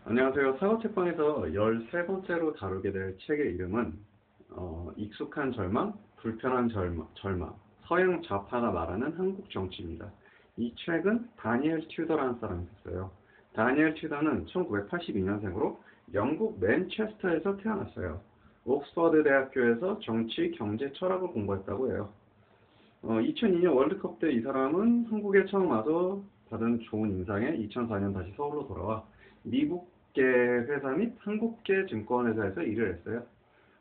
안녕하세요. 사고책방에서 13번째로 다루게 될 책의 이름은 익숙한 절망, 불편한 절망, 서양 좌파가 말하는 한국 정치입니다. 이 책은 다니엘 튜더라는 사람이 썼어요. 다니엘 튜더는 1982년생으로 영국 맨체스터에서 태어났어요. 옥스퍼드 대학교에서 정치, 경제, 철학을 공부했다고 해요. 2002년 월드컵 때 이 사람은 한국에 처음 와서 받은 좋은 인상에 2004년 다시 서울로 돌아와 미국계 회사 및 한국계 증권회사에서 일을 했어요.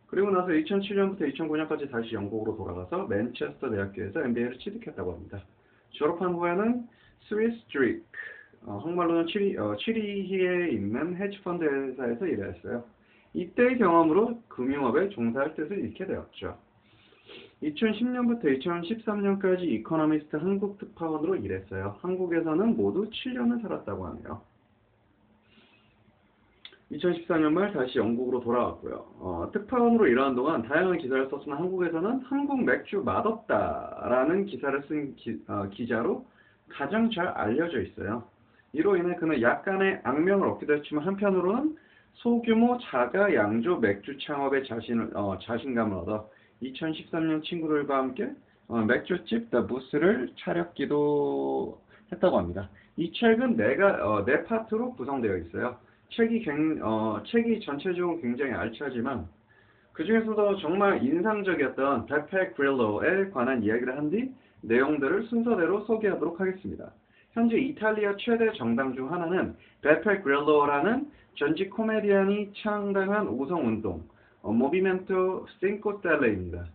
그리고 나서 2007년부터 2009년까지 다시 영국으로 돌아가서 맨체스터 대학교에서 MBA를 취득했다고 합니다. 졸업한 후에는 스위스 주리크, 한국말로는 취리히에 있는 헤지펀드 회사에서 일을 했어요. 이때의 경험으로 금융업에 종사할 뜻을 잃게 되었죠. 2010년부터 2013년까지 이코노미스트 한국 특파원으로 일했어요. 한국에서는 모두 7년을 살았다고 하네요. 2014년 말 다시 영국으로 돌아왔고요. 특파원으로 일하는 동안 다양한 기사를 썼으나 한국에서는 한국 맥주 맛없다라는 기사를 쓴 기자로 가장 잘 알려져 있어요. 이로 인해 그는 약간의 악명을 얻기도 했지만 한편으로는 소규모 자가 양조 맥주 창업에 자신감을 얻어 2013년 친구들과 함께 맥주집 The Booth를 차렸기도 했다고 합니다. 이 책은 네 파트로 구성되어 있어요. 책이 전체적으로 굉장히 알차지만 그 중에서도 정말 인상적이었던 베페 그릴로에 관한 이야기를 한 뒤 내용들을 순서대로 소개하도록 하겠습니다. 현재 이탈리아 최대 정당 중 하나는 베페 그릴로라는 전직 코미디언이 창당한 우성운동 모비멘토 싱코 스텔레입니다.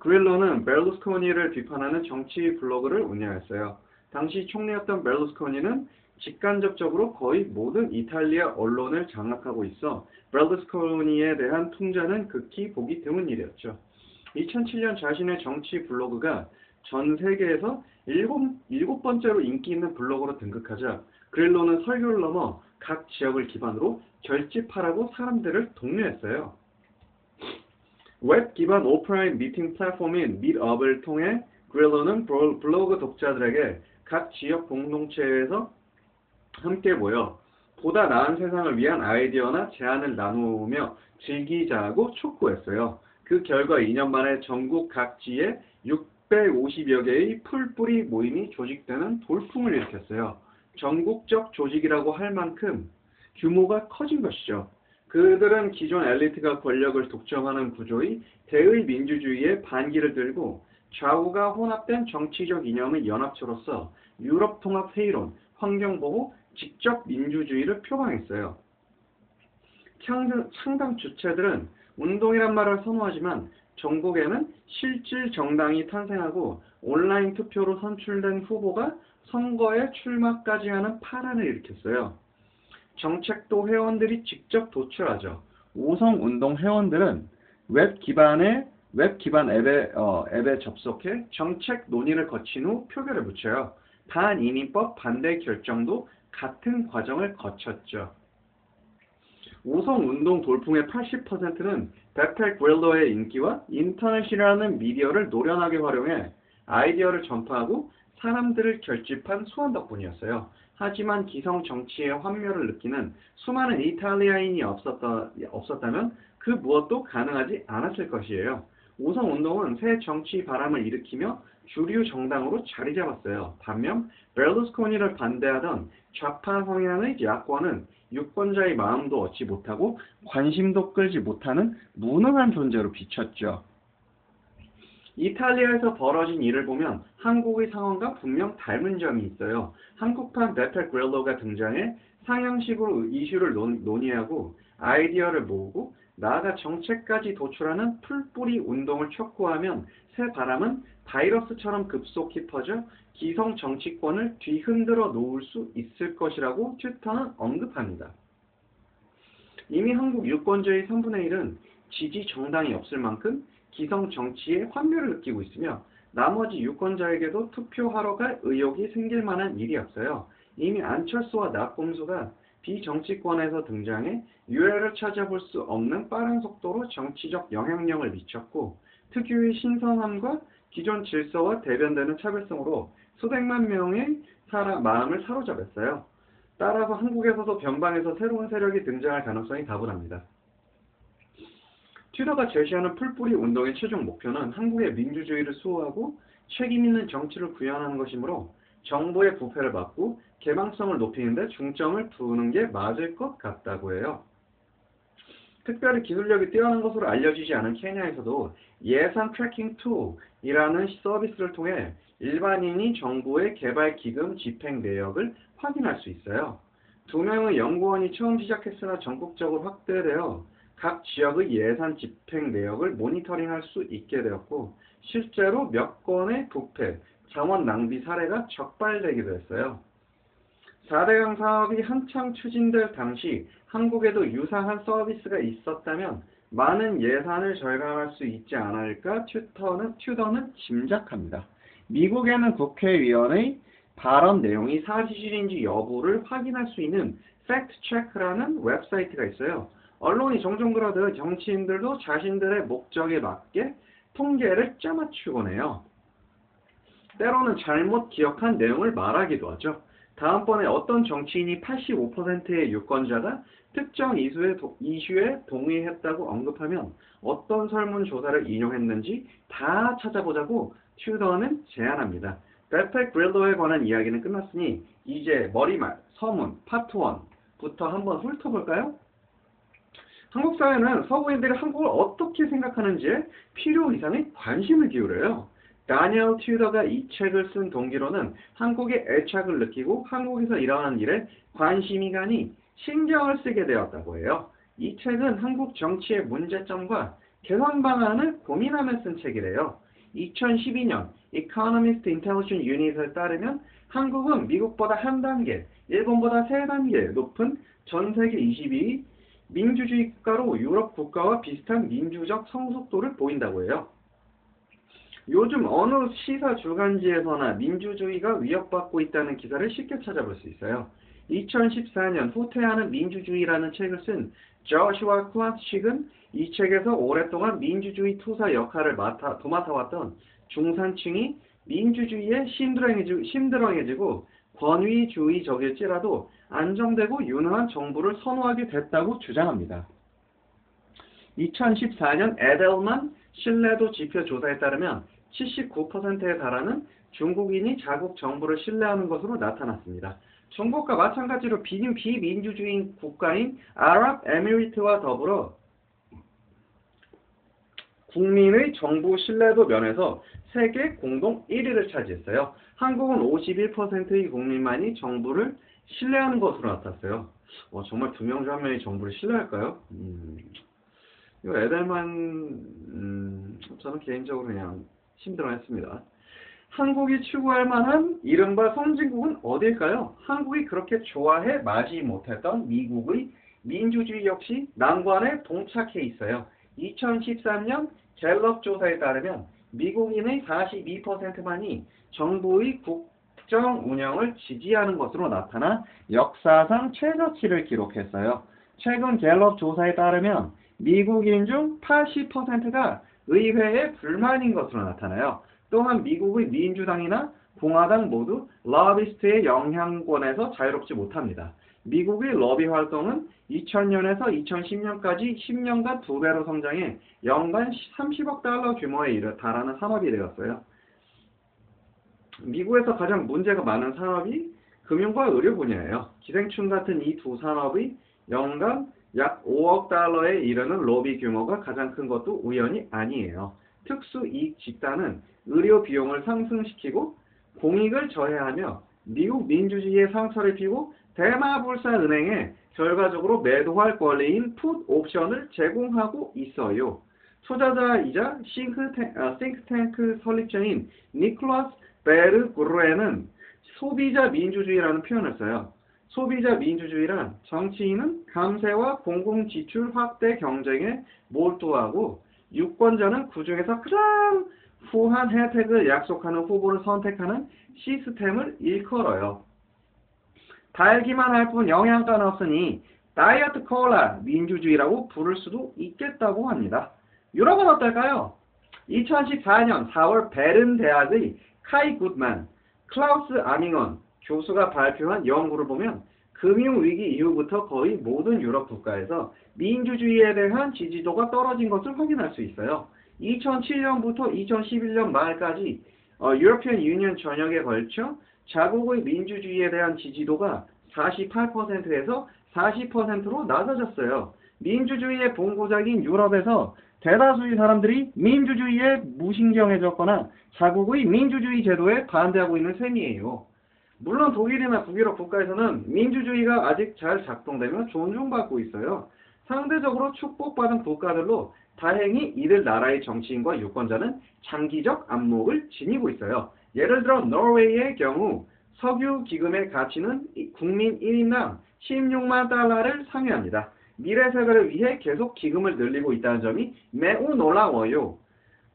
그릴로는 베를루스코니를 비판하는 정치 블로그를 운영했어요. 당시 총리였던 베를루스코니는 직간접적으로 거의 모든 이탈리아 언론을 장악하고 있어 베를루스코니에 대한 풍자는 극히 보기 드문 일이었죠. 2007년 자신의 정치 블로그가 전 세계에서 일곱 번째로 인기 있는 블로그로 등극하자 그릴로는 설교를 넘어 각 지역을 기반으로 결집하라고 사람들을 독려했어요. 웹 기반 오프라인 미팅 플랫폼인 미트업을 통해 그릴로는 블로그 독자들에게 각 지역 공동체에서 함께 모여 보다 나은 세상을 위한 아이디어나 제안을 나누며 즐기자고 촉구했어요. 그 결과 2년 만에 전국 각지에 650여 개의 풀뿌리 모임이 조직되는 돌풍을 일으켰어요. 전국적 조직이라고 할 만큼 규모가 커진 것이죠. 그들은 기존 엘리트가 권력을 독점하는 구조의 대의 민주주의에 반기를 들고 좌우가 혼합된 정치적 이념의 연합체로서 유럽 통합 회의론, 환경보호, 직접 민주주의를 표방했어요. 창당 주체들은 운동이란 말을 선호하지만 전국에는 실질 정당이 탄생하고 온라인 투표로 선출된 후보가 선거에 출마까지 하는 파란을 일으켰어요. 정책도 회원들이 직접 도출하죠. 우성운동 회원들은 웹 기반 앱에 접속해 정책 논의를 거친 후 표결을 붙여요. 반이민법 반대 결정도 같은 과정을 거쳤죠. 우성운동 돌풍의 80%는 베페 그릴로의 인기와 인터넷이라는 미디어를 노련하게 활용해 아이디어를 전파하고 사람들을 결집한 수완 덕분이었어요. 하지만 기성 정치의 환멸을 느끼는 수많은 이탈리아인이 없었다면 그 무엇도 가능하지 않았을 것이에요. 우성운동은 새 정치 바람을 일으키며 주류 정당으로 자리 잡았어요. 반면 베를루스코니를 반대하던 좌파 성향의 야권은 유권자의 마음도 얻지 못하고 관심도 끌지 못하는 무능한 존재로 비쳤죠. 이탈리아에서 벌어진 일을 보면 한국의 상황과 분명 닮은 점이 있어요. 한국판 베페 그릴로가 등장해 상향식으로 이슈를 논의하고 아이디어를 모으고 나아가 정책까지 도출하는 풀뿌리 운동을 촉구하면 새 바람은 바이러스처럼 급속히 퍼져 기성 정치권을 뒤흔들어 놓을 수 있을 것이라고 튜터는 언급합니다. 이미 한국 유권자의 3분의 1은 지지 정당이 없을 만큼 기성 정치에 환멸을 느끼고 있으며 나머지 유권자에게도 투표하러 갈 의욕이 생길 만한 일이 없어요. 이미 안철수와 나꼼수가 비정치권에서 등장해 유례를 찾아볼 수 없는 빠른 속도로 정치적 영향력을 미쳤고 특유의 신선함과 기존 질서와 대변되는 차별성으로 수백만 명의 마음을 사로잡았어요. 따라서 한국에서도 변방에서 새로운 세력이 등장할 가능성이 다분합니다. 튜더가 제시하는 풀뿌리 운동의 최종 목표는 한국의 민주주의를 수호하고 책임있는 정치를 구현하는 것이므로 정부의 부패를 막고 개방성을 높이는 데 중점을 두는 게 맞을 것 같다고 해요. 특별히 기술력이 뛰어난 것으로 알려지지 않은 케냐에서도 예산 트래킹 툴이라는 서비스를 통해 일반인이 정부의 개발 기금 집행 내역을 확인할 수 있어요. 2명의 연구원이 처음 시작했으나 전국적으로 확대되어 각 지역의 예산 집행 내역을 모니터링할 수 있게 되었고 실제로 몇 건의 부패, 자원 낭비 사례가 적발되기도 했어요. 4대강 사업이 한창 추진될 당시 한국에도 유사한 서비스가 있었다면 많은 예산을 절감할 수 있지 않을까 튜더는 짐작합니다. 미국에는 국회의원의 발언 내용이 사실인지 여부를 확인할 수 있는 팩트체크라는 웹사이트가 있어요. 언론이 종종 그러듯 정치인들도 자신들의 목적에 맞게 통계를 짜맞추곤 해요. 때로는 잘못 기억한 내용을 말하기도 하죠. 다음번에 어떤 정치인이 85%의 유권자가 특정 이슈에 동의했다고 언급하면 어떤 설문조사를 인용했는지 다 찾아보자고 튜더는 제안합니다. 백팩 그릴러에 관한 이야기는 끝났으니 이제 머리말, 서문, 파트 1부터 한번 훑어볼까요? 한국 사회는 서구인들이 한국을 어떻게 생각하는지에 필요 이상의 관심을 기울여요. 다니엘 튜더가 이 책을 쓴 동기로는 한국에 애착을 느끼고 한국에서 일어나는 일에 관심이 가니 신경을 쓰게 되었다고 해요. 이 책은 한국 정치의 문제점과 개선 방안을 고민하며 쓴 책이래요. 2012년 Economist Intelligence Unit에 따르면 한국은 미국보다 한 단계, 일본보다 세 단계 높은 전 세계 22위 민주주의 국가로 유럽 국가와 비슷한 민주적 성숙도를 보인다고 해요. 요즘 어느 시사 주간지에서나 민주주의가 위협받고 있다는 기사를 쉽게 찾아볼 수 있어요. 2014년 후퇴하는 민주주의라는 책을 쓴 조슈아 클라식은 이 책에서 오랫동안 민주주의 투사 역할을 도맡아왔던 중산층이 민주주의에 심드렁해지고 권위주의적일지라도 안정되고 유능한 정부를 선호하게 됐다고 주장합니다. 2014년 에델만 신뢰도 지표 조사에 따르면 79%에 달하는 중국인이 자국 정부를 신뢰하는 것으로 나타났습니다. 중국과 마찬가지로 비민주주의 국가인 아랍에미리트와 더불어 국민의 정부 신뢰도 면에서 세계 공동 1위를 차지했어요. 한국은 51%의 국민만이 정부를 신뢰하는 것으로 나타났어요. 정말 2명 중 1명이 정부를 신뢰할까요? 이거 에델만 저는 개인적으로 그냥 힘들어했습니다. 한국이 추구할 만한 이른바 선진국은 어딜까요? 한국이 그렇게 좋아해 마지 못했던 미국의 민주주의 역시 난관에 동착해 있어요. 2013년 갤럽 조사에 따르면 미국인의 42%만이 정부의 국정 운영을 지지하는 것으로 나타나 역사상 최저치를 기록했어요. 최근 갤럽 조사에 따르면 미국인 중 80%가 의회에 불만인 것으로 나타나요. 또한 미국의 민주당이나 공화당 모두 러비스트의 영향권에서 자유롭지 못합니다. 미국의 러비 활동은 2000년에서 2010년까지 10년간 2배로 성장해 연간 30억 달러 규모에 달하는 산업이 되었어요. 미국에서 가장 문제가 많은 산업이 금융과 의료 분야예요. 기생충 같은 이 두 산업이 연간 약 5억 달러에 이르는 로비 규모가 가장 큰 것도 우연이 아니에요. 특수이익 집단은 의료 비용을 상승시키고 공익을 저해하며 미국 민주주의의 상처를 피고 대마불사은행에 결과적으로 매도할 권리인 풋 옵션을 제공하고 있어요. 투자자이자 싱크탱크 설립자인 니콜라스 베르구르에는 소비자 민주주의라는 표현을 써요. 소비자 민주주의란 정치인은 감세와 공공지출 확대 경쟁에 몰두하고 유권자는 그중에서 가장 후한 혜택을 약속하는 후보를 선택하는 시스템을 일컬어요. 달기만 할 뿐 영양가는 없으니 다이어트 콜라 민주주의라고 부를 수도 있겠다고 합니다. 유럽은 어떨까요? 2014년 4월 베른 대학의 카이 굿만, 클라우스 아밍원 교수가 발표한 연구를 보면 금융위기 이후부터 거의 모든 유럽 국가에서 민주주의에 대한 지지도가 떨어진 것을 확인할 수 있어요. 2007년부터 2011년 말까지 유러피언 유니언 전역에 걸쳐 자국의 민주주의에 대한 지지도가 48%에서 40%로 낮아졌어요. 민주주의의 본고장인 유럽에서 대다수의 사람들이 민주주의에 무신경해졌거나 자국의 민주주의 제도에 반대하고 있는 셈이에요. 물론 독일이나 북유럽 국가에서는 민주주의가 아직 잘 작동되며 존중받고 있어요. 상대적으로 축복받은 국가들로 다행히 이들 나라의 정치인과 유권자는 장기적 안목을 지니고 있어요. 예를 들어 노르웨이의 경우 석유 기금의 가치는 국민 1인당 16만 달러를 상회합니다. 미래 세대를 위해 계속 기금을 늘리고 있다는 점이 매우 놀라워요.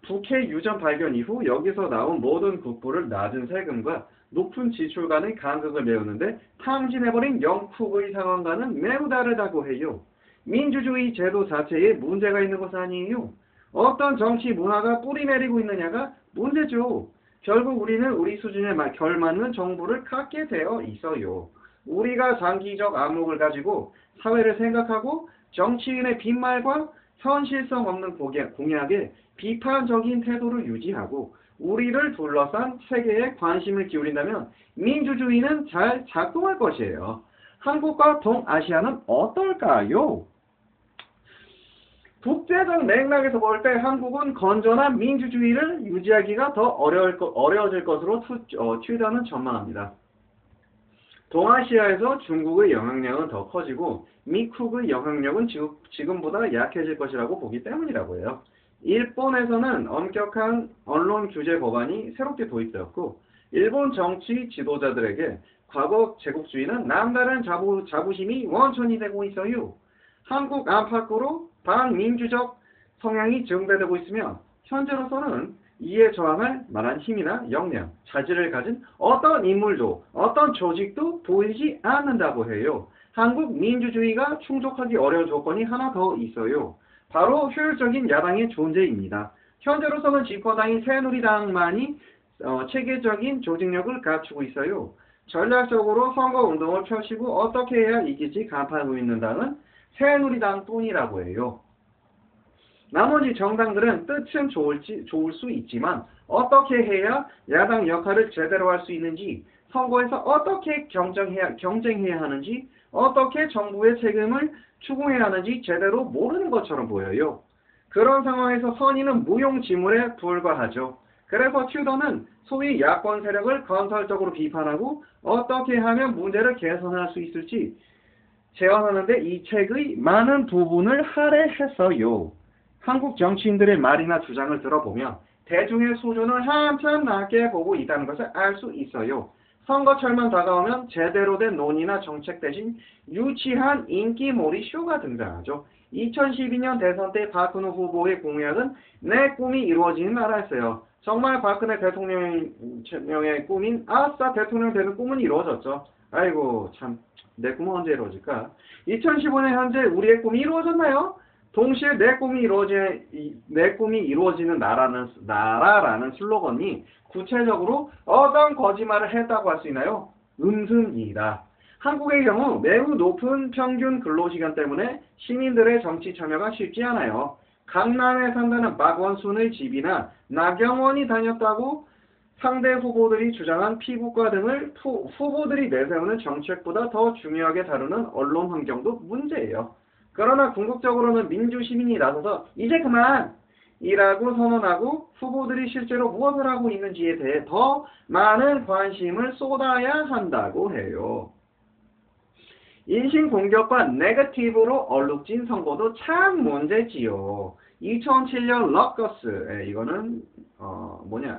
북해 유전 발견 이후 여기서 나온 모든 국부를 낮은 세금과 높은 지출 간의 간극을 메우는데 탕진해버린 영국의 상황과는 매우 다르다고 해요. 민주주의 제도 자체에 문제가 있는 것은 아니에요. 어떤 정치 문화가 뿌리내리고 있느냐가 문제죠. 결국 우리는 우리 수준에 걸맞는 정부를 갖게 되어 있어요. 우리가 장기적 안목을 가지고 사회를 생각하고 정치인의 빈말과 현실성 없는 공약에 비판적인 태도를 유지하고 우리를 둘러싼 세계에 관심을 기울인다면 민주주의는 잘 작동할 것이에요. 한국과 동아시아는 어떨까요? 국제적 맥락에서 볼 때 한국은 건전한 민주주의를 유지하기가 더 어려워질 것으로 튜다는 전망합니다. 동아시아에서 중국의 영향력은 더 커지고 미국의 영향력은 지금보다 약해질 것이라고 보기 때문이라고 해요. 일본에서는 엄격한 언론 규제 법안이 새롭게 도입되었고 일본 정치 지도자들에게 과거 제국주의는 남다른 자부심이 원천이 되고 있어요. 한국 안팎으로 반민주적 성향이 증대되고 있으며 현재로서는 이에 저항할 만한 힘이나 역량, 자질을 가진 어떤 인물도 어떤 조직도 보이지 않는다고 해요. 한국 민주주의가 충족하기 어려운 조건이 하나 더 있어요. 바로 효율적인 야당의 존재입니다. 현재로서는 집권당인 새누리당만이 체계적인 조직력을 갖추고 있어요. 전략적으로 선거운동을 펼치고 어떻게 해야 이길지 간파하고 있는 당은 새누리당뿐이라고 해요. 나머지 정당들은 뜻은 좋을 수 있지만 어떻게 해야 야당 역할을 제대로 할 수 있는지, 선거에서 어떻게 경쟁해야 하는지, 어떻게 정부의 책임을 추궁해야 하는지 제대로 모르는 것처럼 보여요. 그런 상황에서 선의는 무용지물에 불과하죠. 그래서 튜더는 소위 야권 세력을 건설적으로 비판하고 어떻게 하면 문제를 개선할 수 있을지 제안하는데 이 책의 많은 부분을 할애했어요. 한국 정치인들의 말이나 주장을 들어보면 대중의 수준을 한참 낮게 보고 있다는 것을 알 수 있어요. 선거철만 다가오면 제대로 된 논의나 정책 대신 유치한 인기몰이 쇼가 등장하죠. 2012년 대선 때 박근혜 후보의 공약은 내 꿈이 이루어지는 나라였어요. 정말 박근혜 대통령의 꿈인 아싸 대통령 되는 꿈은 이루어졌죠. 아이고 참 내 꿈은 언제 이루어질까? 2015년 현재 우리의 꿈이 이루어졌나요? 동시에 내 꿈이 이루어지는 나라라는 슬로건이 구체적으로 어떤 거짓말을 했다고 할 수 있나요? 음습니다. 한국의 경우 매우 높은 평균 근로시간 때문에 시민들의 정치 참여가 쉽지 않아요. 강남에 산다는 박원순의 집이나 나경원이 다녔다고 상대 후보들이 주장한 피부과 등을 후보들이 내세우는 정책보다 더 중요하게 다루는 언론 환경도 문제예요. 그러나 궁극적으로는 민주시민이 나서서 이제 그만! 이라고 선언하고 후보들이 실제로 무엇을 하고 있는지에 대해 더 많은 관심을 쏟아야 한다고 해요. 인신공격과 네거티브로 얼룩진 선거도 참 문제지요. 2007년 러커스, 이거는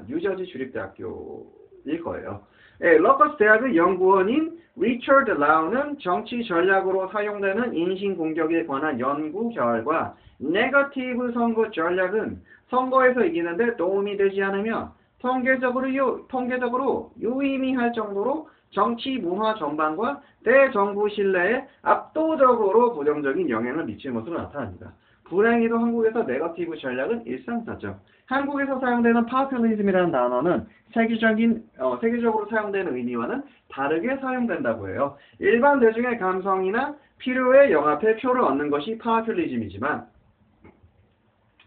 뉴저지 주립대학교일 거예요. 러커스 대학의 연구원인 리처드 라우는 정치 전략으로 사용되는 인신공격에 관한 연구 결과 네거티브 선거 전략은 선거에서 이기는데 도움이 되지 않으며 통계적으로 유의미할 정도로 정치 문화 전반과 대정부 신뢰에 압도적으로 부정적인 영향을 미치는 것으로 나타납니다. 불행히도 한국에서 네거티브 전략은 일상사죠. 한국에서 사용되는 파퓰리즘이라는 단어는 세계적으로 사용되는 의미와는 다르게 사용된다고 해요. 일반 대중의 감성이나 필요에 영합해 표를 얻는 것이 파퓰리즘이지만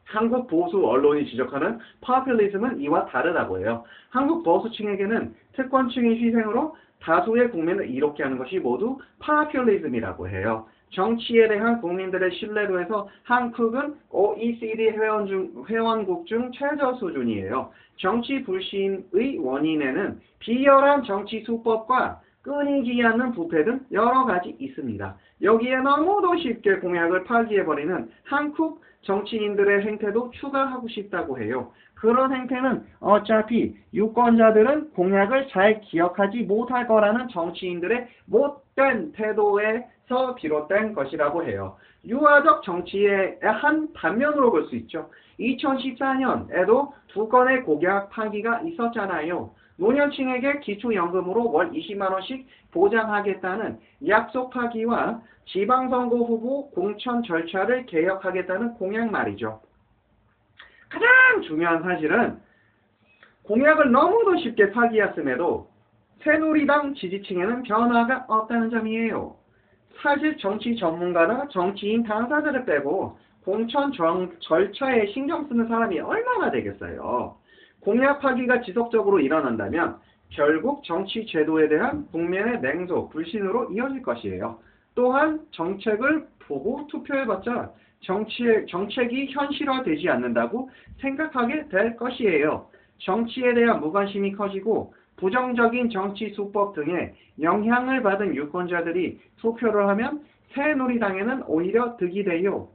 한국 보수 언론이 지적하는 파퓰리즘은 이와 다르다고 해요. 한국 보수층에게는 특권층의 희생으로 다수의 국민을 이롭게 하는 것이 모두 파퓰리즘이라고 해요. 정치에 대한 국민들의 신뢰도에서 한국은 OECD 회원국 중 최저 수준이에요. 정치 불신의 원인에는 비열한 정치 수법과 끊이지 않는 부패 등 여러 가지 있습니다. 여기에 너무도 쉽게 공약을 파기해버리는 한국 정치인들의 행태도 추가하고 싶다고 해요. 그런 행태는 어차피 유권자들은 공약을 잘 기억하지 못할 거라는 정치인들의 못된 태도에서 비롯된 것이라고 해요. 유화적 정치의 한 단면으로 볼 수 있죠. 2014년에도 두 건의 공약 파기가 있었잖아요. 노년층에게 기초연금으로 월 20만 원씩 보장하겠다는 약속 파기와 지방선거 후보 공천 절차를 개혁하겠다는 공약 말이죠. 가장 중요한 사실은 공약을 너무도 쉽게 파기했음에도 새누리당 지지층에는 변화가 없다는 점이에요. 사실 정치 전문가나 정치인 당사자를 빼고 공천 절차에 신경 쓰는 사람이 얼마나 되겠어요. 공약 파기가 지속적으로 일어난다면 결국 정치 제도에 대한 국민의 냉소, 불신으로 이어질 것이에요. 또한 정책을 보고 투표해봤자 정책이 현실화되지 않는다고 생각하게 될 것이에요. 정치에 대한 무관심이 커지고 부정적인 정치 수법 등의 영향을 받은 유권자들이 투표를 하면 새누리당에는 오히려 득이 돼요.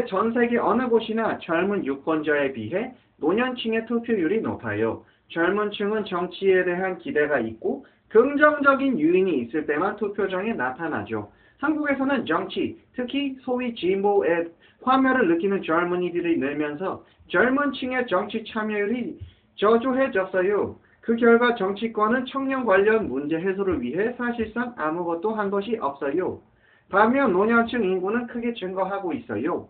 전 세계 어느 곳이나 젊은 유권자에 비해 노년층의 투표율이 높아요. 젊은 층은 정치에 대한 기대가 있고 긍정적인 요인이 있을 때만 투표장에 나타나죠. 한국에서는 정치, 특히 소위 진보의 화멸을 느끼는 젊은이들이 늘면서 젊은 층의 정치 참여율이 저조해졌어요. 그 결과 정치권은 청년 관련 문제 해소를 위해 사실상 아무것도 한 것이 없어요. 반면 노년층 인구는 크게 증가하고 있어요.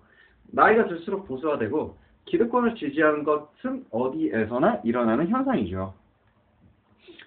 나이가 들수록 보수화되고 기득권을 지지하는 것은 어디에서나 일어나는 현상이죠.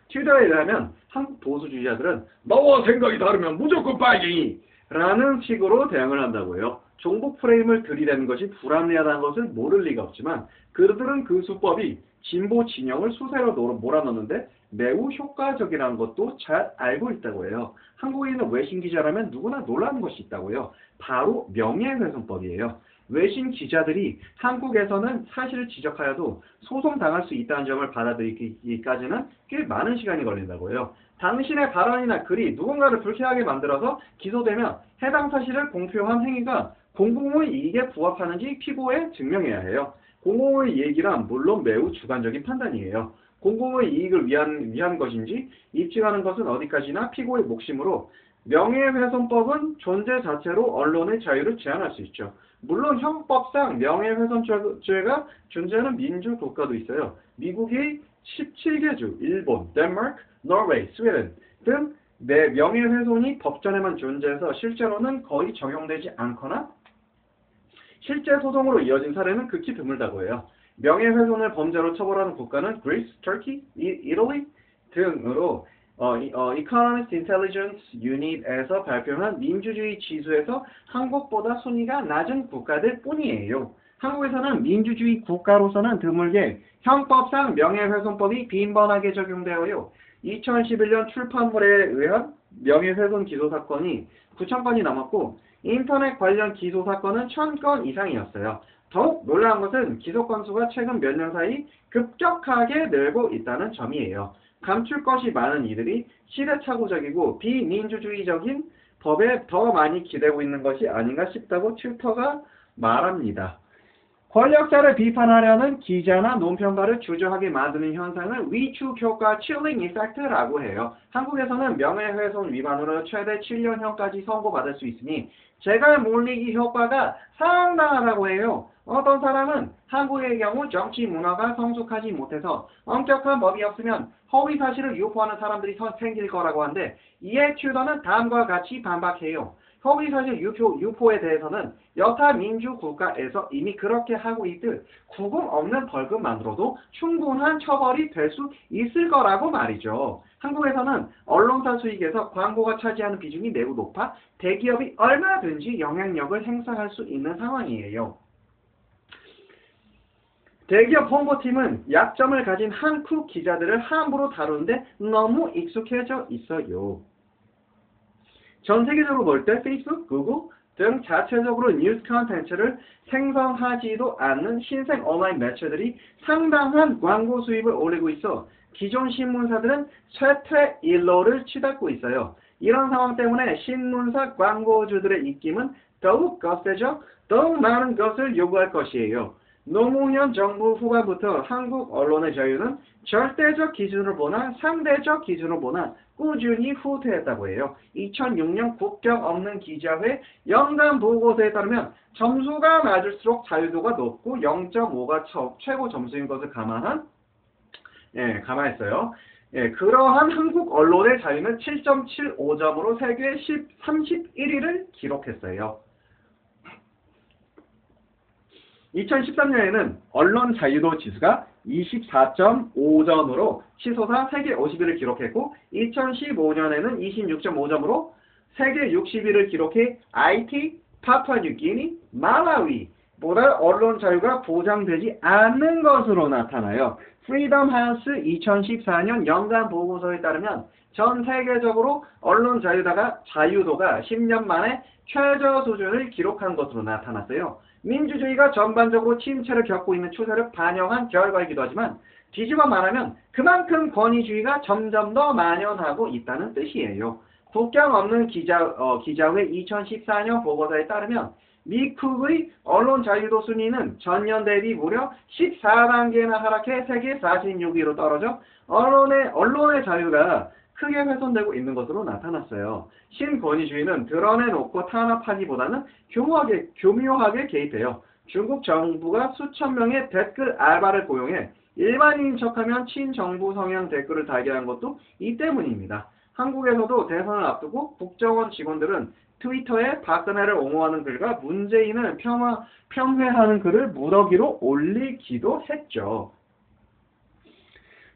튜더에 의하면 한국 보수주의자들은 너와 생각이 다르면 무조건 빨갱이! 라는 식으로 대응을 한다고 해요. 종북 프레임을 들이대는 것이 불합리하다는 것을 모를 리가 없지만 그들은 그 수법이 진보 진영을 수세로 몰아넣는데 매우 효과적이라는 것도 잘 알고 있다고 해요. 한국에 있는 외신 기자라면 누구나 놀라는 것이 있다고 해요. 바로 명예훼손법이에요. 외신 기자들이 한국에서는 사실을 지적하여도 소송당할 수 있다는 점을 받아들이기까지는 꽤 많은 시간이 걸린다고 해요. 당신의 발언이나 글이 누군가를 불쾌하게 만들어서 기소되면 해당 사실을 공표한 행위가 공공의 이익에 부합하는지 피고에 증명해야 해요. 공공의 이익이란 물론 매우 주관적인 판단이에요. 공공의 이익을 위한 것인지 입증하는 것은 어디까지나 피고의 몫이므로 명예훼손법은 존재 자체로 언론의 자유를 제한할 수 있죠. 물론 형법상 명예훼손죄가 존재하는 민주국가도 있어요. 미국이 17개 주, 일본, 덴마크, 노르웨이, 스웨덴 등 명예훼손이 법전에만 존재해서 실제로는 거의 적용되지 않거나 실제 소송으로 이어진 사례는 극히 드물다고 해요. 명예훼손을 범죄로 처벌하는 국가는 그리스, 터키, 이탈리 등으로 Economist Intelligence Unit에서 발표한 민주주의 지수에서 한국보다 순위가 낮은 국가들 뿐이에요. 한국에서는 민주주의 국가로서는 드물게 형법상 명예훼손법이 빈번하게 적용되어요. 2011년 출판물에 의한 명예훼손 기소사건이 9,000건이 넘었고 인터넷 관련 기소사건은 1,000건 이상이었어요. 더욱 놀라운 것은 기소 건수가 최근 몇 년 사이 급격하게 늘고 있다는 점이에요. 감출 것이 많은 이들이 시대착오적이고 비민주주의적인 법에 더 많이 기대고 있는 것이 아닌가 싶다고 튜터가 말합니다. 권력자를 비판하려는 기자나 논평가를 주저하게 만드는 현상을 위축 효과 칠링 이펙트라고 해요. 한국에서는 명예훼손 위반으로 최대 7년형까지 선고받을 수 있으니 재갈 몰리기 효과가 상당하다고 해요. 어떤 사람은 한국의 경우 정치 문화가 성숙하지 못해서 엄격한 법이 없으면 허위 사실을 유포하는 사람들이 생길 거라고 하는데 이에 튜더는 다음과 같이 반박해요. 허위 사실 유포에 대해서는 여타 민주 국가에서 이미 그렇게 하고 있듯 구금 없는 벌금만으로도 충분한 처벌이 될 수 있을 거라고 말이죠. 한국에서는 언론사 수익에서 광고가 차지하는 비중이 매우 높아 대기업이 얼마든지 영향력을 행사할 수 있는 상황이에요. 대기업 홍보팀은 약점을 가진 한국 기자들을 함부로 다루는데 너무 익숙해져 있어요. 전 세계적으로 볼 때 페이스북, 구글 등 자체적으로 뉴스 콘텐츠를 생성하지도 않는 신생 온라인 매체들이 상당한 광고 수입을 올리고 있어 기존 신문사들은 쇠퇴 일로를 치닫고 있어요. 이런 상황 때문에 신문사 광고주들의 입김은 더욱 거세져 더욱 많은 것을 요구할 것이에요. 노무현 정부 후반부터 한국 언론의 자유는 절대적 기준으로 보나 상대적 기준으로 보나 꾸준히 후퇴했다고 해요. 2006년 국경 없는 기자회 연간 보고서에 따르면 점수가 낮을수록 자유도가 높고 0.5가 최고 점수인 것을 감안했어요. 그러한 한국 언론의 자유는 7.75점으로 세계 31위를 기록했어요. 2013년에는 언론 자유도 지수가 24.5점으로 치솟아 세계 50위를 기록했고 2015년에는 26.5점으로 세계 60위를 기록해 하이티, 파푸아뉴기니, 말라위보다 언론 자유가 보장되지 않는 것으로 나타나요. 프리덤 하우스 2014년 연간 보고서에 따르면 전 세계적으로 언론 자유도가 10년 만에 최저 수준을 기록한 것으로 나타났어요. 민주주의가 전반적으로 침체를 겪고 있는 추세를 반영한 결과이기도 하지만 뒤집어 말하면 그만큼 권위주의가 점점 더 만연하고 있다는 뜻이에요. 국경 없는 기자회 2014년 보고서에 따르면 미국의 언론 자유도 순위는 전년 대비 무려 14단계나 하락해 세계 46위로 떨어져 언론의 자유가 크게 훼손되고 있는 것으로 나타났어요. 신권위주의는 드러내놓고 탄압하기보다는 교묘하게 개입해요. 중국 정부가 수천 명의 댓글 알바를 고용해 일반인인 척하면 친정부 성향 댓글을 달게 한 것도 이 때문입니다. 한국에서도 대선을 앞두고 국정원 직원들은 트위터에 박근혜를 옹호하는 글과 문재인을 폄훼하는 글을 무더기로 올리기도 했죠.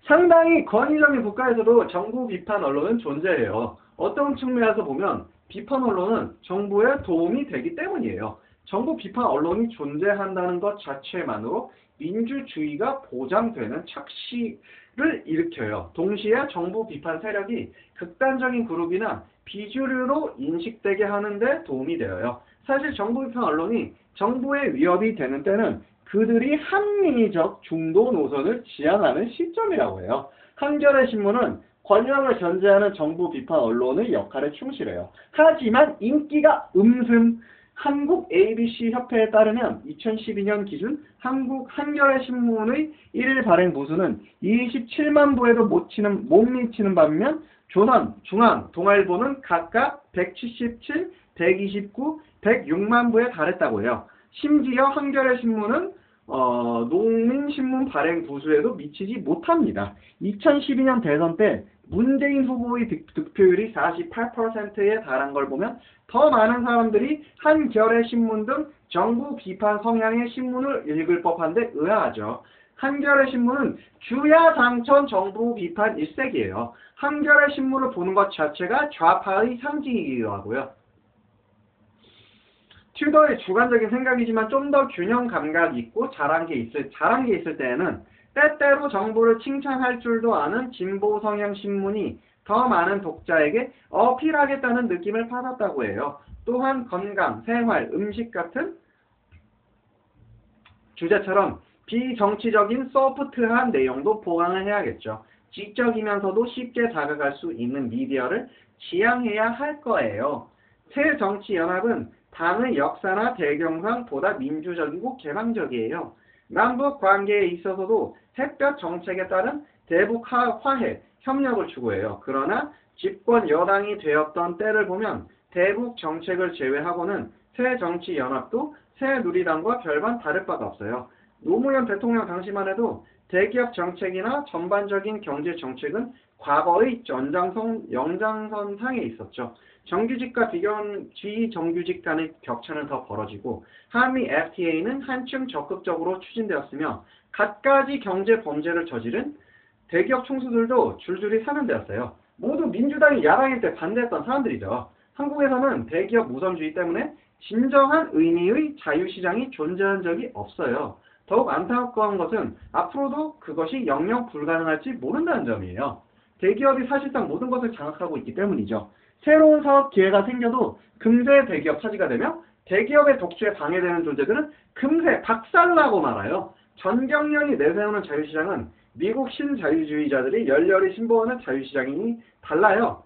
상당히 권위적인 국가에서도 정부 비판 언론은 존재해요. 어떤 측면에서 보면 비판 언론은 정부에 도움이 되기 때문이에요. 정부 비판 언론이 존재한다는 것 자체만으로 민주주의가 보장되는 착시를 일으켜요. 동시에 정부 비판 세력이 극단적인 그룹이나 비주류로 인식되게 하는 데 도움이 되어요. 사실 정부 비판 언론이 정부의 위협이 되는 때는 그들이 합리적 중도 노선을 지향하는 시점이라고 해요. 한겨레 신문은 권력을 견제하는 정부 비판 언론의 역할에 충실해요. 하지만 인기가 한국 ABC 협회에 따르면 2012년 기준 한국 한겨레 신문의 1일 발행 부수는 27만 부에도 못 미치는 반면 조선, 중앙, 동아일보는 각각 177, 129, 106만 부에 달했다고 해요. 심지어 한겨레 신문은 농민신문 발행 부수에도 미치지 못합니다. 2012년 대선 때 문재인 후보의 득표율이 48%에 달한 걸 보면 더 많은 사람들이 한겨레 신문 등 정부 비판 성향의 신문을 읽을 법한데 의아하죠. 한겨레 신문은 주야장천 정부 비판 일색이에요. 한겨레 신문을 보는 것 자체가 좌파의 상징이기도 하고요. 튜더의 주관적인 생각이지만 좀 더 균형 감각이 있고 잘한 게 있을 때에는 때때로 정부를 칭찬할 줄도 아는 진보 성향 신문이 더 많은 독자에게 어필하겠다는 느낌을 받았다고 해요. 또한 건강, 생활, 음식 같은 주제처럼 비정치적인 소프트한 내용도 보강을 해야겠죠. 지적이면서도 쉽게 다가갈 수 있는 미디어를 지향해야 할 거예요. 새정치연합은 당의 역사나 배경상 보다 민주적이고 개방적이에요. 남북 관계에 있어서도 햇볕 정책에 따른 대북 화해, 협력을 추구해요. 그러나 집권 여당이 되었던 때를 보면 대북 정책을 제외하고는 새정치연합도 새누리당과 별반 다를 바가 없어요. 노무현 대통령 당시만 해도 대기업 정책이나 전반적인 경제 정책은 과거의 연장선상에 있었죠. 정규직과 비정규직 간의 격차는 더 벌어지고 한미 FTA는 한층 적극적으로 추진되었으며 갖가지 경제 범죄를 저지른 대기업 총수들도 줄줄이 사면되었어요. 모두 민주당이 야당일 때 반대했던 사람들이죠. 한국에서는 대기업 우선주의 때문에 진정한 의미의 자유시장이 존재한 적이 없어요. 더욱 안타까운 것은 앞으로도 그것이 영영 불가능할지 모른다는 점이에요. 대기업이 사실상 모든 것을 장악하고 있기 때문이죠. 새로운 사업 기회가 생겨도 금세 대기업 차지가 되며 대기업의 독주에 방해되는 존재들은 금세 박살나고 말아요. 전경련이 내세우는 자유시장은 미국 신자유주의자들이 열렬히 신봉하는 자유시장이 달라요.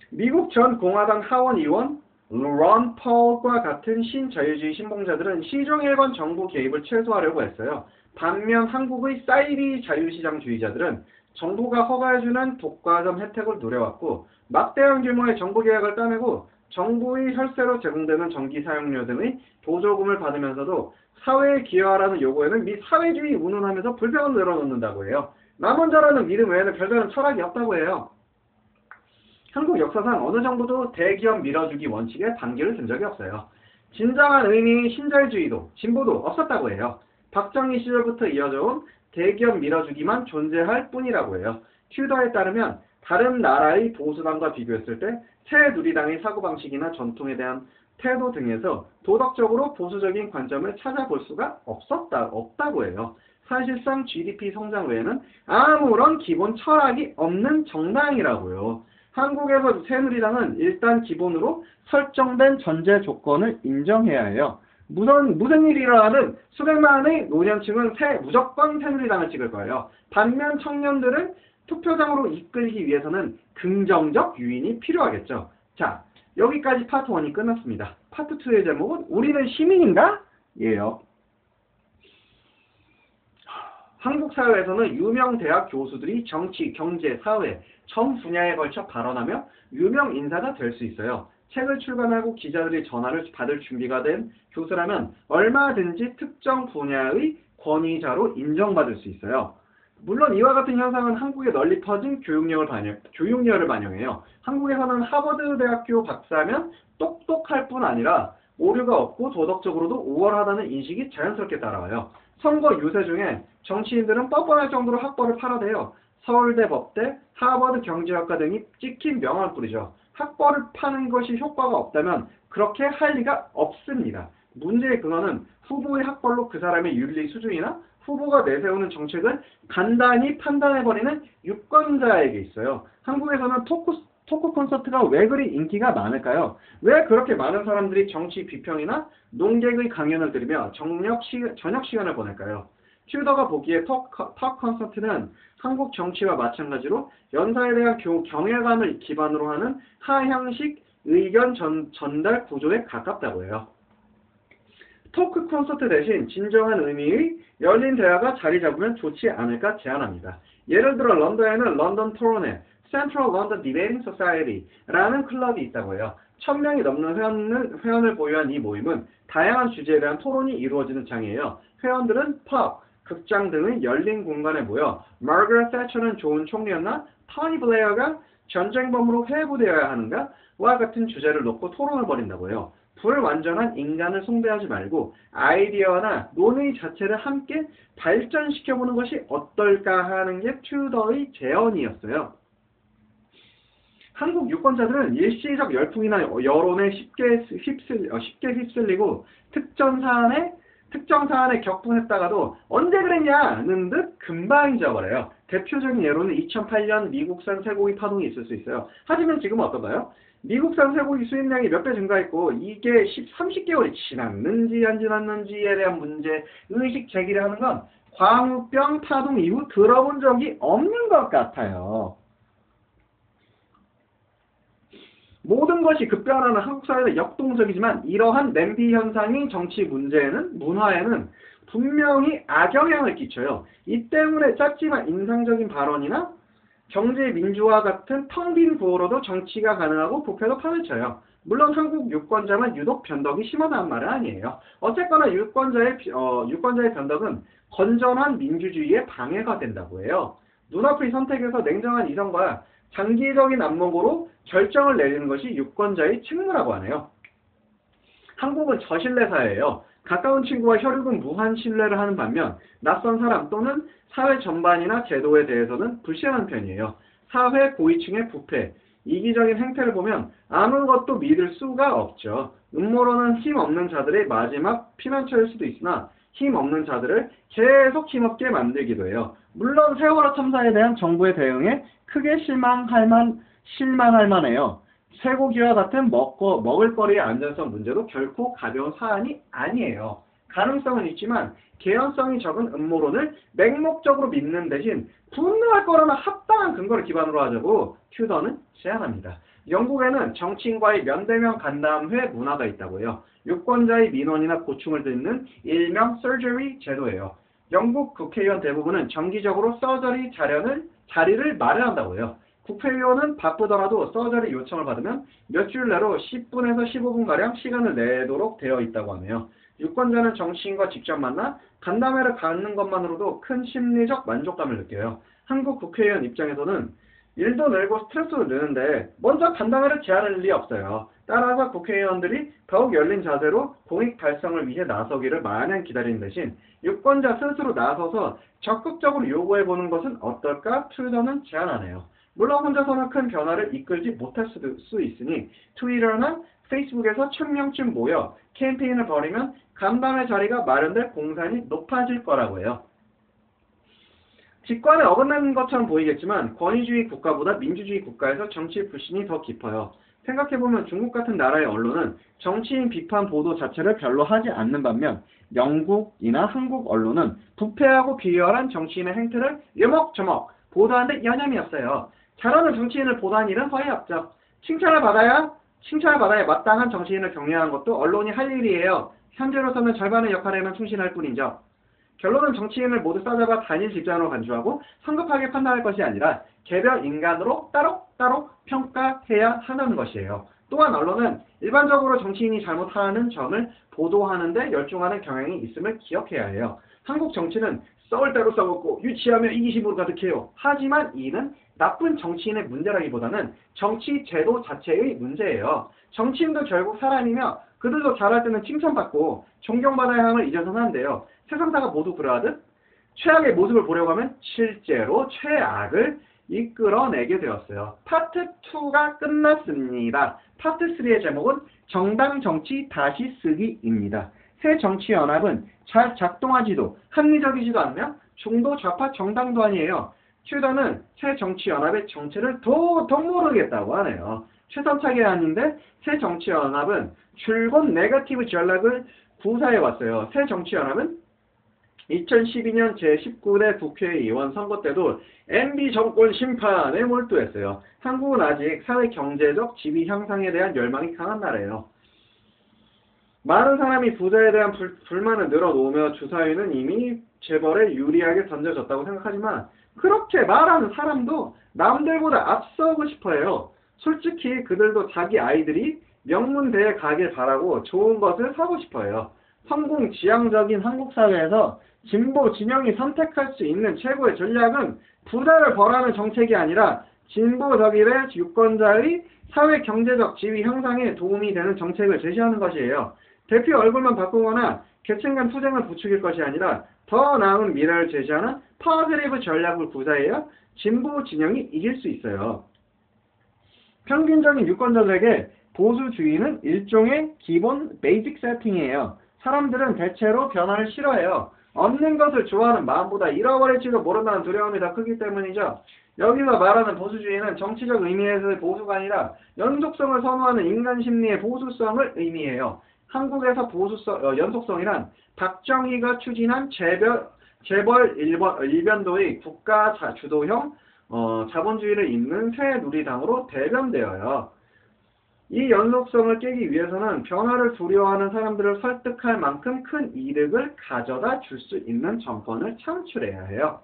미국 전 공화당 하원 의원 런 펄과 같은 신자유주의 신봉자들은 시종 1번 정부 개입을 최소화하려고 했어요. 반면 한국의 사이비 자유시장주의자들은 정부가 허가해주는 독과점 혜택을 노려왔고 막대한 규모의 정부 계약을 따내고 정부의 혈세로 제공되는 전기 사용료 등의 보조금을 받으면서도 사회에 기여하라는 요구에는 미 사회주의 운운하면서 불평을 늘어놓는다고 해요. 나 먼저라는 믿음 외에는 별다른 철학이 없다고 해요. 한국 역사상 어느 정부도 대기업 밀어주기 원칙에 단계를 든 적이 없어요. 진정한 의미의 신자유주의도 진보도 없었다고 해요. 박정희 시절부터 이어져온 대기업 밀어주기만 존재할 뿐이라고 해요. 튜더에 따르면 다른 나라의 보수당과 비교했을 때 새누리당의 사고방식이나 전통에 대한 태도 등에서 도덕적으로 보수적인 관점을 찾아볼 수가 없다고 해요. 사실상 GDP 성장 외에는 아무런 기본 철학이 없는 정당이라고요. 한국에서 새누리당은 일단 기본으로 설정된 전제 조건을 인정해야 해요. 무슨 일이 일어나든 수백만의 노년층은 무조건 새누리당을 찍을 거예요. 반면 청년들을 투표장으로 이끌기 위해서는 긍정적 유인이 필요하겠죠. 자, 여기까지 파트 1이 끝났습니다. 파트 2의 제목은 우리는 시민인가? 예요. 한국 사회에서는 유명 대학 교수들이 정치, 경제, 사회, 전 분야에 걸쳐 발언하며 유명 인사가 될 수 있어요. 책을 출간하고 기자들의 전화를 받을 준비가 된 교수라면 얼마든지 특정 분야의 권위자로 인정받을 수 있어요. 물론 이와 같은 현상은 한국에 널리 퍼진 교육열을 반영해요. 한국에서는 하버드 대학교 박사면 똑똑할 뿐 아니라 오류가 없고 도덕적으로도 우월하다는 인식이 자연스럽게 따라와요. 선거 유세 중에 정치인들은 뻔뻔할 정도로 학벌을 팔아대요. 서울대 법대, 하버드 경제학과 등이 찍힌 명함을 뿌리죠. 학벌을 파는 것이 효과가 없다면 그렇게 할 리가 없습니다. 문제의 근원은 후보의 학벌로 그 사람의 윤리 수준이나 후보가 내세우는 정책을 간단히 판단해버리는 유권자에게 있어요. 한국에서는 토크 콘서트가 왜 그리 인기가 많을까요? 왜 그렇게 많은 사람들이 정치 비평이나 논객의 강연을 들으며 저녁 시간을 보낼까요? 튜더가 보기에 토크 콘서트는 한국 정치와 마찬가지로 연사에 대한 경외감을 기반으로 하는 하향식 의견 전달 구조에 가깝다고 해요. 토크 콘서트 대신 진정한 의미의 열린 대화가 자리 잡으면 좋지 않을까 제안합니다. 예를 들어 런던에는 런던 토론회, Central London Debating Society라는 클럽이 있다고 해요. 1000명이 넘는 회원을 보유한 이 모임은 다양한 주제에 대한 토론이 이루어지는 장이에요. 회원들은 펍, 극장 등의 열린 공간에 모여 마거렛 thatcher는 좋은 총리였나? 토니 블레어가 전쟁범으로 회부되어야 하는가? 와 같은 주제를 놓고 토론을 벌인다고 해요. 불완전한 인간을 숭배하지 말고 아이디어나 논의 자체를 함께 발전시켜보는 것이 어떨까 하는 게 튜더의 제언이었어요. 한국 유권자들은 일시적 열풍이나 여론에 쉽게 휩쓸리고 특정 사안에 격분했다가도 언제 그랬냐는 듯 금방 잊어버려요. 대표적인 예로는 2008년 미국산 쇠고기 파동이 있을 수 있어요. 하지만 지금은 어떤가요? 미국산 쇠고기 수입량이 몇 배 증가했고 이게 30개월이 지났는지 안 지났는지에 대한 문제 의식 제기를 하는 건 광우병 파동 이후 들어본 적이 없는 것 같아요. 모든 것이 급변하는 한국 사회는 역동적이지만 이러한 냄비 현상이 정치 문화에는 분명히 악영향을 끼쳐요. 이 때문에 짧지만 인상적인 발언이나 경제 민주화 같은 텅 빈 구호로도 정치가 가능하고 부패도 판을 쳐요. 물론 한국 유권자만 유독 변덕이 심하다는 말은 아니에요. 어쨌거나 유권자의 변덕은 건전한 민주주의에 방해가 된다고 해요. 눈앞의 선택에서 냉정한 이성과 장기적인 안목으로 결정을 내리는 것이 유권자의 책무라고 하네요. 한국은 저신뢰 사회예요. 가까운 친구와 혈육은 무한 신뢰를 하는 반면 낯선 사람 또는 사회 전반이나 제도에 대해서는 불신하는 편이에요. 사회 고위층의 부패, 이기적인 행태를 보면 아무것도 믿을 수가 없죠. 음모론은 힘없는 자들의 마지막 피난처일 수도 있으나 힘없는 자들을 계속 힘없게 만들기도 해요. 물론 세월호 참사에 대한 정부의 대응에 크게 실망할 만해요. 쇠고기와 같은 먹을거리의 안전성 문제도 결코 가벼운 사안이 아니에요. 가능성은 있지만 개연성이 적은 음모론을 맹목적으로 믿는 대신 분노할 거라면 합당한 근거를 기반으로 하자고 튜더는 제안합니다. 영국에는 정치인과의 면대면 간담회 문화가 있다고 해요. 유권자의 민원이나 고충을 듣는 일명 서저리 제도예요. 영국 국회의원 대부분은 정기적으로 서저리 자리를 마련한다고 해요. 국회의원은 바쁘더라도 서저리 요청을 받으면 몇 줄 내로 10분에서 15분가량 시간을 내도록 되어 있다고 하네요. 유권자는 정치인과 직접 만나 간담회를 갖는 것만으로도 큰 심리적 만족감을 느껴요. 한국 국회의원 입장에서는 일도 늘고 스트레스도 느는데 먼저 간담회를 제안할 일이 없어요. 따라서 국회의원들이 더욱 열린 자세로 공익 달성을 위해 나서기를 마냥 기다리는 대신 유권자 스스로 나서서 적극적으로 요구해보는 것은 어떨까 튜더는 제안하네요. 물론 혼자서는 큰 변화를 이끌지 못할 수 있으니 트위터나 페이스북에서 1000명쯤 모여 캠페인을 벌이면 간담회 자리가 마련될 공산이 높아질 거라고 해요. 직관에 어긋나는 것처럼 보이겠지만 권위주의 국가보다 민주주의 국가에서 정치 불신이 더 깊어요. 생각해보면 중국 같은 나라의 언론은 정치인 비판 보도 자체를 별로 하지 않는 반면 영국이나 한국 언론은 부패하고 비열한 정치인의 행태를 여먹저먹 보도하는데 여념이었어요. 잘하는 정치인을 보도한 일은 거의 없죠. 칭찬을 받아야 마땅한 정치인을 격려하는 것도 언론이 할 일이에요. 현재로서는 절반의 역할에만 충실할 뿐이죠. 결론은 정치인을 모두 싸잡아 단일 집단으로 간주하고 성급하게 판단할 것이 아니라 개별 인간으로 따로 평가해야 한다는 것이에요. 또한 언론은 일반적으로 정치인이 잘못하는 점을 보도하는데 열중하는 경향이 있음을 기억해야 해요. 한국 정치는 썩을 대로 썩었고 유치하며 이기심으로 가득해요. 하지만 이는 나쁜 정치인의 문제라기보다는 정치 제도 자체의 문제예요. 정치인도 결국 사람이며 그들도 잘할 때는 칭찬받고 존경받아야 함을 잊어서는 안 돼요. 세상사가 모두 그러하듯 최악의 모습을 보려고 하면 실제로 최악을 이끌어내게 되었어요. 파트 2가 끝났습니다. 파트 3의 제목은 정당 정치 다시 쓰기입니다. 새 정치연합은 잘 작동하지도 합리적이지도 않으며 중도 좌파 정당도 아니에요. 튜더는 새 정치연합의 정체를 도통 모르겠다고 하네요. 최선차게 아닌데 새 정치연합은 줄곧 네거티브 전략을 구사해왔어요. 새 정치연합은 2012년 제19대 국회의원 선거 때도 MB 정권 심판에 몰두했어요. 한국은 아직 사회 경제적 지위 향상에 대한 열망이 강한 나라예요. 많은 사람이 부자에 대한 불만을 늘어놓으며 주사위는 이미 재벌에 유리하게 던져졌다고 생각하지만 그렇게 말하는 사람도 남들보다 앞서고 싶어해요. 솔직히 그들도 자기 아이들이 명문대에 가길 바라고 좋은 것을 사고 싶어해요. 성공지향적인 한국 사회에서 진보 진영이 선택할 수 있는 최고의 전략은 부자를 벌하는 정책이 아니라 진보적일의 유권자의 사회 경제적 지위 향상에 도움이 되는 정책을 제시하는 것이에요. 대표 얼굴만 바꾸거나 계층 간 투쟁을 부추길 것이 아니라 더 나은 미래를 제시하는 파워드리브 전략을 구사해야 진보 진영이 이길 수 있어요. 평균적인 유권자들에게 보수주의는 일종의 기본 베이직 세팅이에요. 사람들은 대체로 변화를 싫어해요. 얻는 것을 좋아하는 마음보다 잃어버릴지도 모른다는 두려움이 더 크기 때문이죠. 여기서 말하는 보수주의는 정치적 의미에서의 보수가 아니라 연속성을 선호하는 인간 심리의 보수성을 의미해요. 한국에서 연속성이란 박정희가 추진한 재벌 일변도의 국가 주도형 자본주의를 잇는 새누리당으로 대변되어요. 이 연속성을 깨기 위해서는 변화를 두려워하는 사람들을 설득할 만큼 큰 이득을 가져다 줄 수 있는 정권을 창출해야 해요.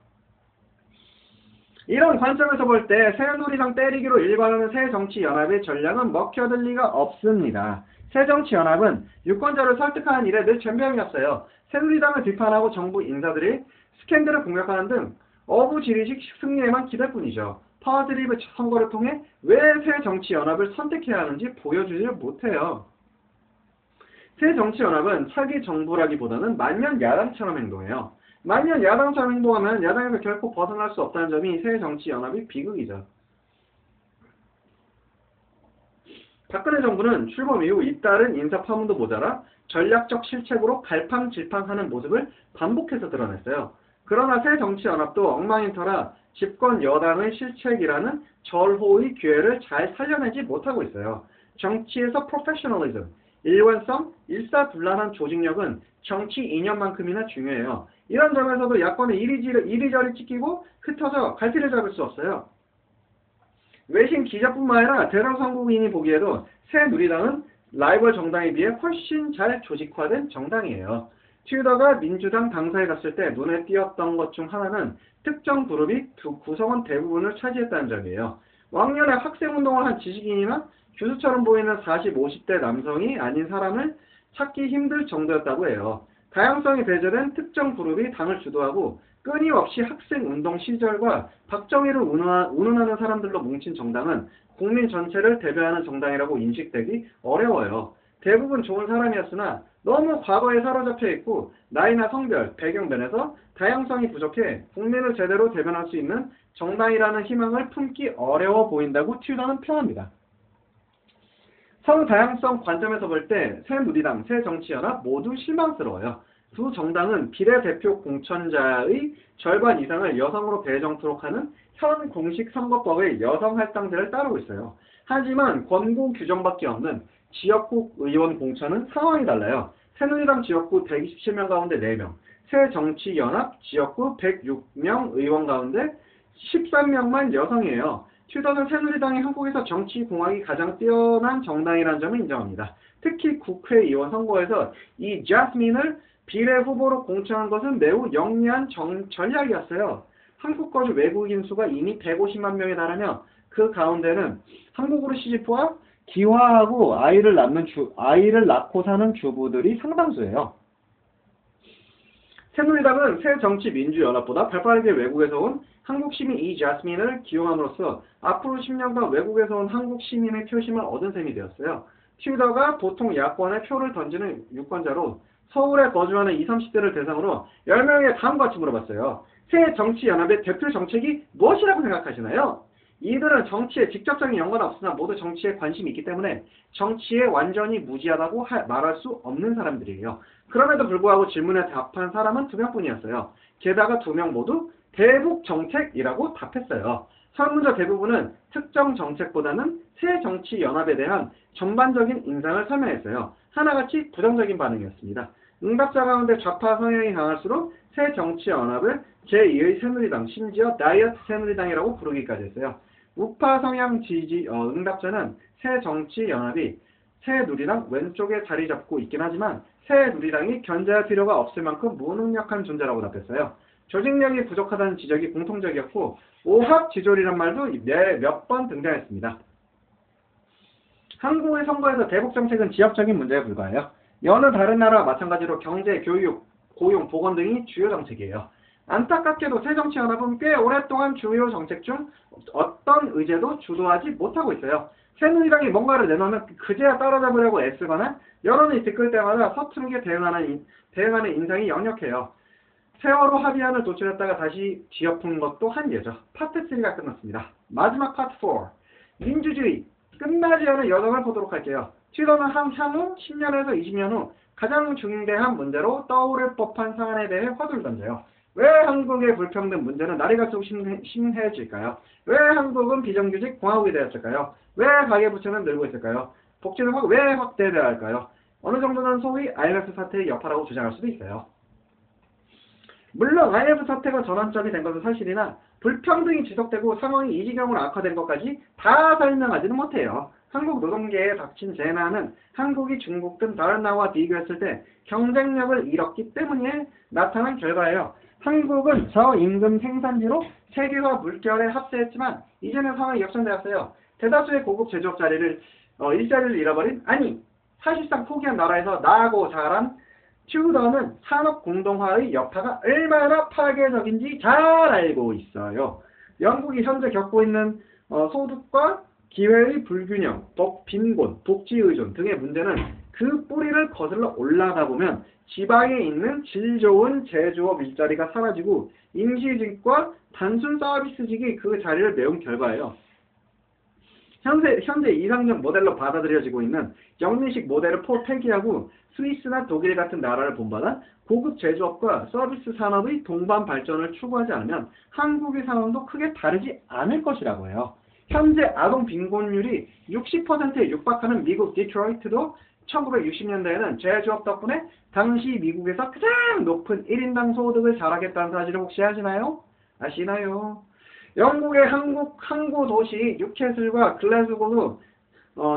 이런 관점에서 볼 때 새누리당 때리기로 일관하는 새정치연합의 전략은 먹혀들 리가 없습니다. 새정치연합은 유권자를 설득하는 일에 늘 전병이었어요. 새누리당을 비판하고 정부 인사들이 스캔들을 공격하는 등 어부지리식 승리에만 기댈 뿐이죠. 파워드리브 선거를 통해 왜 새정치연합을 선택해야 하는지 보여주지 못해요. 새정치연합은 차기 정부라기보다는 만년 야당처럼 행동해요. 만년 야당처럼 행동하면 야당에서 결코 벗어날 수 없다는 점이 새정치연합의 비극이죠. 박근혜 정부는 출범 이후 잇따른 인사 파문도 모자라 전략적 실책으로 갈팡질팡하는 모습을 반복해서 드러냈어요. 그러나 새정치연합도 엉망인 터라 집권 여당의 실책이라는 절호의 기회를 잘 살려내지 못하고 있어요. 정치에서 프로페셔널리즘, 일관성, 일사불란한 조직력은 정치 이념만큼이나 중요해요. 이런 점에서도 야권의 이리저리 찢기고 흩어져 갈피를 잡을 수 없어요. 외신 기자뿐만 아니라 대다수 한국인이 보기에도 새누리당은 라이벌 정당에 비해 훨씬 잘 조직화된 정당이에요. 튜더가 민주당 당사에 갔을 때 눈에 띄었던 것 중 하나는 특정 그룹이 구성원 대부분을 차지했다는 점이에요. 왕년에 학생운동을 한 지식인이나 교수처럼 보이는 40, 50대 남성이 아닌 사람을 찾기 힘들 정도였다고 해요. 다양성이 배제된 특정 그룹이 당을 주도하고 끊임없이 학생운동 시절과 박정희를 운운하는 사람들로 뭉친 정당은 국민 전체를 대변하는 정당이라고 인식되기 어려워요. 대부분 좋은 사람이었으나 너무 과거에 사로잡혀 있고 나이나 성별, 배경면에서 다양성이 부족해 국민을 제대로 대변할 수 있는 정당이라는 희망을 품기 어려워 보인다고 튜더는 표합니다. 성다양성 관점에서 볼 때 새누리당, 새정치연합 모두 실망스러워요. 두 정당은 비례대표 공천자의 절반 이상을 여성으로 배정토록 하는 현 공식 선거법의 여성 할당제를 따르고 있어요. 하지만 권고 규정밖에 없는 지역구 의원 공천은 상황이 달라요. 새누리당 지역구 127명 가운데 4명, 새정치연합 지역구 106명 의원 가운데 13명만 여성이에요. 튜더는 새누리당이 한국에서 정치공학이 가장 뛰어난 정당이라는 점을 인정합니다. 특히 국회의원 선거에서 이 자스민을 비례 후보로 공천한 것은 매우 영리한 전략이었어요. 한국 거주 외국인 수가 이미 150만 명에 달하며 그 가운데는 한국으로 시집와 기화하고 아이를 낳고 사는 주부들이 상당수예요. 새누리당은 새정치민주연합보다 발빠르게 외국에서 온 한국 시민 이 자스민을 기용함으로써 앞으로 10년간 외국에서 온 한국 시민의 표심을 얻은 셈이 되었어요. 튜더가 보통 야권에 표를 던지는 유권자로 서울에 거주하는 20, 30대를 대상으로 10명에게 다음과 같이 물어봤어요. 새정치연합의 대표 정책이 무엇이라고 생각하시나요? 이들은 정치에 직접적인 연관은 없으나 모두 정치에 관심이 있기 때문에 정치에 완전히 무지하다고 말할 수 없는 사람들이에요. 그럼에도 불구하고 질문에 답한 사람은 2명뿐이었어요. 게다가 2명 모두 대북 정책이라고 답했어요. 설문자 대부분은 특정 정책보다는 새정치연합에 대한 전반적인 인상을 설명했어요. 하나같이 부정적인 반응이었습니다. 응답자 가운데 좌파 성향이 강할수록 새정치연합을 제2의 새누리당, 심지어 다이어트 새누리당이라고 부르기까지 했어요. 우파 성향 응답자는 새정치연합이 새누리당 왼쪽에 자리 잡고 있긴 하지만 새누리당이 견제할 필요가 없을 만큼 무능력한 존재라고 답했어요. 조직력이 부족하다는 지적이 공통적이었고 오합지졸이란 말도 몇 번 등장했습니다. 한국의 선거에서 대북정책은 지역적인 문제에 불과해요. 여느 다른 나라와 마찬가지로 경제, 교육, 고용, 보건 등이 주요 정책이에요. 안타깝게도 새정치연합은 꽤 오랫동안 주요 정책 중 어떤 의제도 주도하지 못하고 있어요. 새누리당이 뭔가를 내놓으면 그제야 따라잡으려고 애쓰거나 여론이 뒤끌 때마다 서투르게 대응하는 인상이 역력해요. 세월호 합의안을 도출했다가 다시 뒤엎은 것도 한 예죠. 파트 3가 끝났습니다. 마지막 파트 4. 민주주의. 끝나지 않은 여정을 보도록 할게요. 튜더는 향후 10년에서 20년 후 가장 중대한 문제로 떠오를 법한 사안에 대해 화두를 던져요. 왜 한국의 불평등 문제는 날이 갈수록 심해질까요? 왜 한국은 비정규직 공화국이 되었을까요? 왜 가계부채는 늘고 있을까요? 복지는 왜 확대돼야 할까요? 어느 정도는 소위 IMF 사태의 여파라고 주장할 수도 있어요. 물론 IMF 사태가 전환점이 된 것은 사실이나 불평등이 지속되고 상황이 이 지경으로 악화된 것까지 다 설명하지는 못해요. 한국 노동계에 닥친 재난은 한국이 중국 등 다른 나라와 비교했을 때 경쟁력을 잃었기 때문에 나타난 결과예요. 한국은 저임금 생산지로 세계화 물결에 합세했지만 이제는 상황이 역전되었어요. 대다수의 고급 제조업 일자리를 잃어버린 사실상 포기한 나라에서 나고 자란 튜더는 산업 공동화의 여파가 얼마나 파괴적인지 잘 알고 있어요. 영국이 현재 겪고 있는 소득과 기회의 불균형, 빈곤, 복지 의존 등의 문제는 그 뿌리를 거슬러 올라가 보면 지방에 있는 질 좋은 제조업 일자리가 사라지고 임시직과 단순 서비스직이 그 자리를 메운 결과예요. 현재 이상적 모델로 받아들여지고 있는 영미식 모델을 폐기하고 스위스나 독일 같은 나라를 본받아 고급 제조업과 서비스 산업의 동반 발전을 추구하지 않으면 한국의 상황도 크게 다르지 않을 것이라고 해요. 현재 아동 빈곤율이 60%에 육박하는 미국 디트로이트도 1960년대에는 제조업 덕분에 당시 미국에서 가장 높은 1인당 소득을 자랑했다는 사실을 혹시 아시나요? 영국의 항구 도시 뉴캐슬과 글래스고도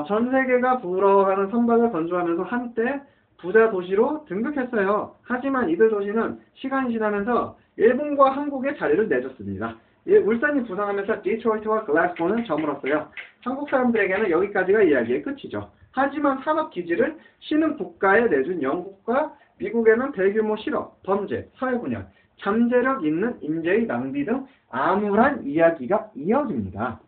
전 세계가 부러워하는 선박을 건조하면서 한때 부자 도시로 등극했어요. 하지만 이들 도시는 시간이 지나면서 일본과 한국의 자리를 내줬습니다. 울산이 부상하면서 디트로이트와 글래스고는 저물었어요. 한국 사람들에게는 여기까지가 이야기의 끝이죠. 하지만 산업 기지를 신흥 국가에 내준 영국과 미국에는 대규모 실업, 범죄, 사회분열, 잠재력 있는 인재의 낭비 등 암울한 이야기가 이어집니다.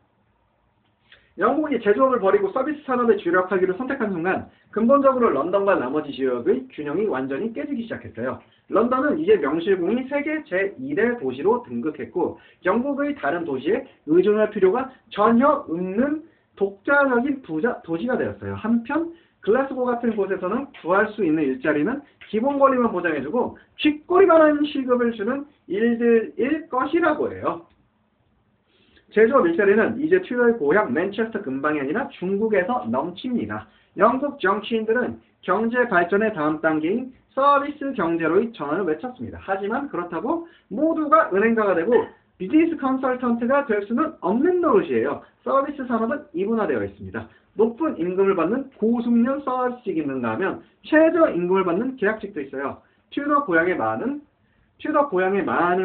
영국이 제조업을 버리고 서비스 산업에 주력하기로 선택한 순간 근본적으로 런던과 나머지 지역의 균형이 완전히 깨지기 시작했어요. 런던은 이제 명실공히 세계 제1의 도시로 등극했고 영국의 다른 도시에 의존할 필요가 전혀 없는 독자적인 도시가 되었어요. 한편 글라스고 같은 곳에서는 구할 수 있는 일자리는 기본 권리만 보장해주고 쥐꼬리가 난 시급을 주는 일들일 것이라고 해요. 제조업 일자리는 이제 튜더의 고향 맨체스터 근방이 아니라 중국에서 넘칩니다. 영국 정치인들은 경제 발전의 다음 단계인 서비스 경제로의 전환을 외쳤습니다. 하지만 그렇다고 모두가 은행가가 되고 비즈니스 컨설턴트가 될 수는 없는 노릇이에요. 서비스 산업은 이분화되어 있습니다. 높은 임금을 받는 고숙련 서비스직이 있는가 하면 최저 임금을 받는 계약직도 있어요. 튜더 고향의 많은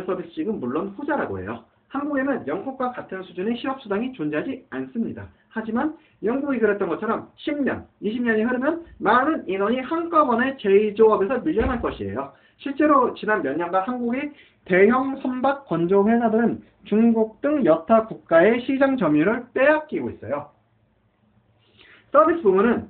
서비스직은 물론 후자라고 해요. 한국에는 영국과 같은 수준의 실업수당이 존재하지 않습니다. 하지만 영국이 그랬던 것처럼 10년, 20년이 흐르면 많은 인원이 한꺼번에 제조업에서 밀려날 것이에요. 실제로 지난 몇 년간 한국의 대형 선박 건조 회사들은 중국 등 여타 국가의 시장 점유율을 빼앗기고 있어요. 서비스 부문은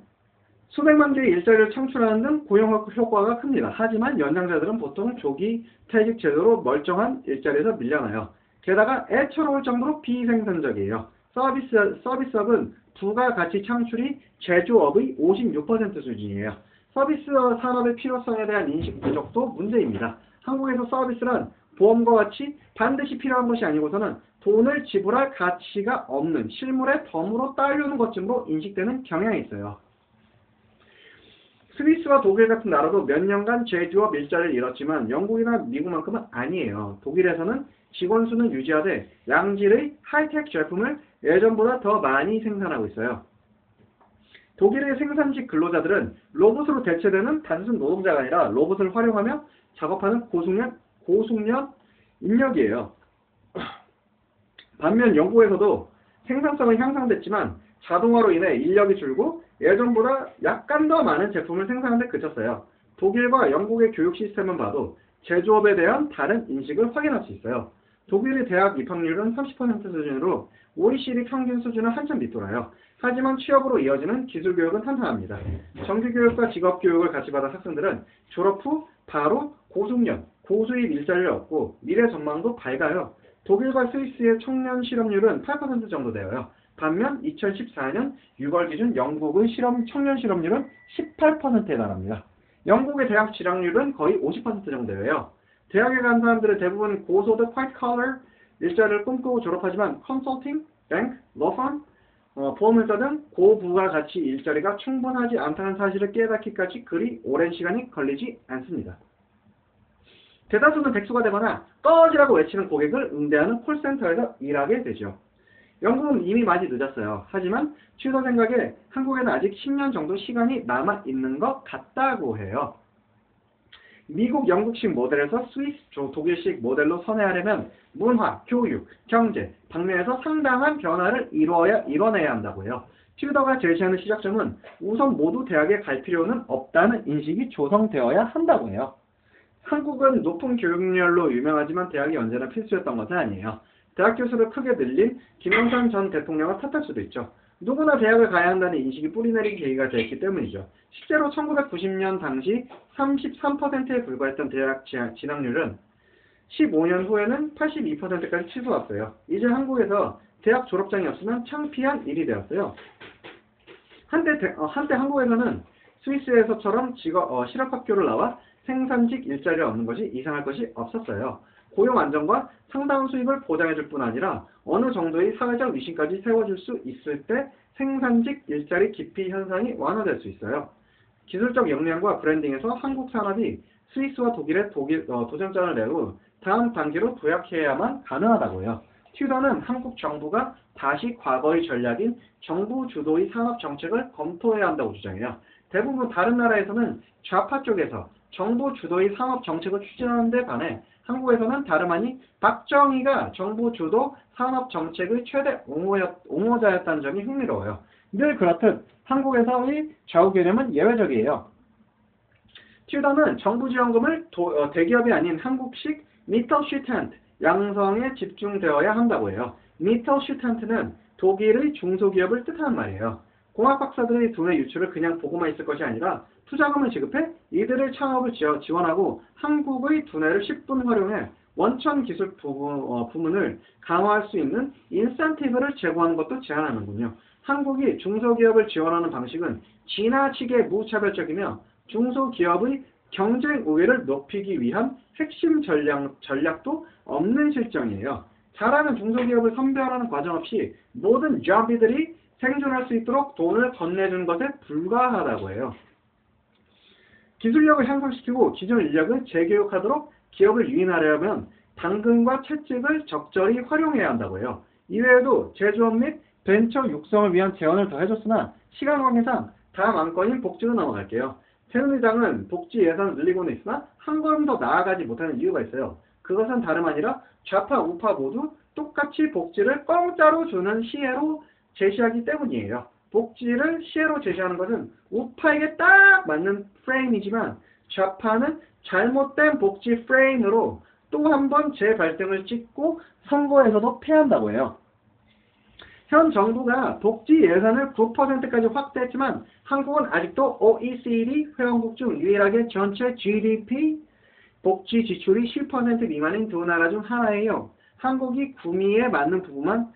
수백만 개의 일자리를 창출하는 등 고용 효과가 큽니다. 하지만 연장자들은 보통 조기 퇴직 제도로 멀쩡한 일자리에서 밀려나요. 게다가 애처로울 정도로 비생산적이에요. 서비스업은 부가가치 창출이 제조업의 56% 수준이에요. 서비스 산업의 필요성에 대한 인식 부족도 문제입니다. 한국에서 서비스란 보험과 같이 반드시 필요한 것이 아니고서는 돈을 지불할 가치가 없는 실물의 덤으로 딸려오는 것쯤으로 인식되는 경향이 있어요. 스위스와 독일 같은 나라도 몇 년간 제조업 일자리를 잃었지만 영국이나 미국만큼은 아니에요. 독일에서는 직원 수는 유지하되 양질의 하이텍 제품을 예전보다 더 많이 생산하고 있어요. 독일의 생산직 근로자들은 로봇으로 대체되는 단순 노동자가 아니라 로봇을 활용하며 작업하는 고숙련 인력이에요. 반면 영국에서도 생산성은 향상됐지만 자동화로 인해 인력이 줄고 예전보다 약간 더 많은 제품을 생산하는 데 그쳤어요. 독일과 영국의 교육 시스템을 봐도 제조업에 대한 다른 인식을 확인할 수 있어요. 독일의 대학 입학률은 30% 수준으로 OECD 평균 수준을 한참 밑돌아요. 하지만 취업으로 이어지는 기술교육은 탄탄합니다. 정규교육과 직업교육을 같이 받은 학생들은 졸업 후 바로 고숙련, 고수입 일자리를 얻고 미래 전망도 밝아요. 독일과 스위스의 청년 실업률은 8% 정도 되어요. 반면 2014년 6월 기준 영국의 청년 실업률은 18%에 달합니다. 영국의 대학 진학률은 거의 50% 정도예요. 대학에 간 사람들은 대부분 고소득 화이트 컬러 일자리를 꿈꾸고 졸업하지만 컨설팅, 뱅크, 러펌, 보험회사 등 고부가가치 일자리가 충분하지 않다는 사실을 깨닫기까지 그리 오랜 시간이 걸리지 않습니다. 대다수는 백수가 되거나 꺼지라고 외치는 고객을 응대하는 콜센터에서 일하게 되죠. 영국은 이미 많이 늦었어요. 하지만 튜더 생각에 한국에는 아직 10년 정도 시간이 남아있는 것 같다고 해요. 미국, 영국식 모델에서 스위스, 독일식 모델로 선회하려면 문화, 교육, 경제, 방면에서 상당한 변화를 이뤄내야 한다고 해요. 튜더가 제시하는 시작점은 우선 모두 대학에 갈 필요는 없다는 인식이 조성되어야 한다고 해요. 한국은 높은 교육열로 유명하지만 대학이 언제나 필수였던 것은 아니에요. 대학 교수를 크게 늘린 김영삼 전 대통령을 탓할 수도 있죠. 누구나 대학을 가야 한다는 인식이 뿌리내린 계기가 됐기 때문이죠. 실제로 1990년 당시 33%에 불과했던 대학 진학률은 15년 후에는 82%까지 치솟았어요. 이제 한국에서 대학 졸업장이 없으면 창피한 일이 되었어요. 한때 한국에서는 스위스에서처럼 실업학교를 나와 생산직 일자리를 얻는 것이 이상할 것이 없었어요. 고용 안정과 상당한 수입을 보장해줄 뿐 아니라 어느 정도의 사회적 위신까지 세워줄 수 있을 때 생산직 일자리 기피 현상이 완화될 수 있어요. 기술적 역량과 브랜딩에서 한국 산업이 스위스와 독일의 도전장을 내고 다음 단계로 도약해야만 가능하다고요. 튜더는 한국 정부가 다시 과거의 전략인 정부 주도의 산업 정책을 검토해야 한다고 주장해요. 대부분 다른 나라에서는 좌파 쪽에서 정부 주도의 산업 정책을 추진하는 데 반해 한국에서는 다름 아닌 박정희가 정부 주도 산업 정책의 최대 옹호자였다는 점이 흥미로워요. 늘 그렇듯 한국에서의 좌우 개념은 예외적이에요. 튜더는 정부 지원금을 대기업이 아닌 한국식 미터슈탄트, 양성에 집중되어야 한다고 해요. 미터슈탄트는 독일의 중소기업을 뜻하는 말이에요. 공학 박사들의 두뇌 유출을 그냥 보고만 있을 것이 아니라 투자금을 지급해 이들의 창업을 지원하고 한국의 두뇌를 10분 활용해 원천 기술 부문을 강화할 수 있는 인센티브를 제공하는 것도 제안하는군요. 한국이 중소기업을 지원하는 방식은 지나치게 무차별적이며 중소기업의 경쟁 우위를 높이기 위한 핵심 전략도 없는 실정이에요. 잘하는 중소기업을 선별하는 과정 없이 모든 좀비들이 생존할 수 있도록 돈을 건네주는 것에 불과하다고 해요. 기술력을 향상시키고 기존 인력을 재교육하도록 기업을 유인하려면 당근과 채찍을 적절히 활용해야 한다고 해요. 이외에도 제조업 및 벤처 육성을 위한 제언을 더 해줬으나 시간 관계상 다음 안건인 복지로 넘어갈게요. 새누리당은 복지 예산을 늘리고는 있으나 한 걸음 더 나아가지 못하는 이유가 있어요. 그것은 다름 아니라 좌파, 우파 모두 똑같이 복지를 공짜로 주는 시혜로 제시하기 때문이에요. 복지를 시혜로 제시하는 것은 우파에게 딱 맞는 프레임이지만 좌파는 잘못된 복지 프레임으로 또 한 번 재발등을 찍고 선거에서도 패한다고 해요. 현 정부가 복지 예산을 9%까지 확대했지만 한국은 아직도 OECD 회원국 중 유일하게 전체 GDP 복지 지출이 10% 미만인 두 나라 중 하나예요. 한국이 구미에 맞는 부분만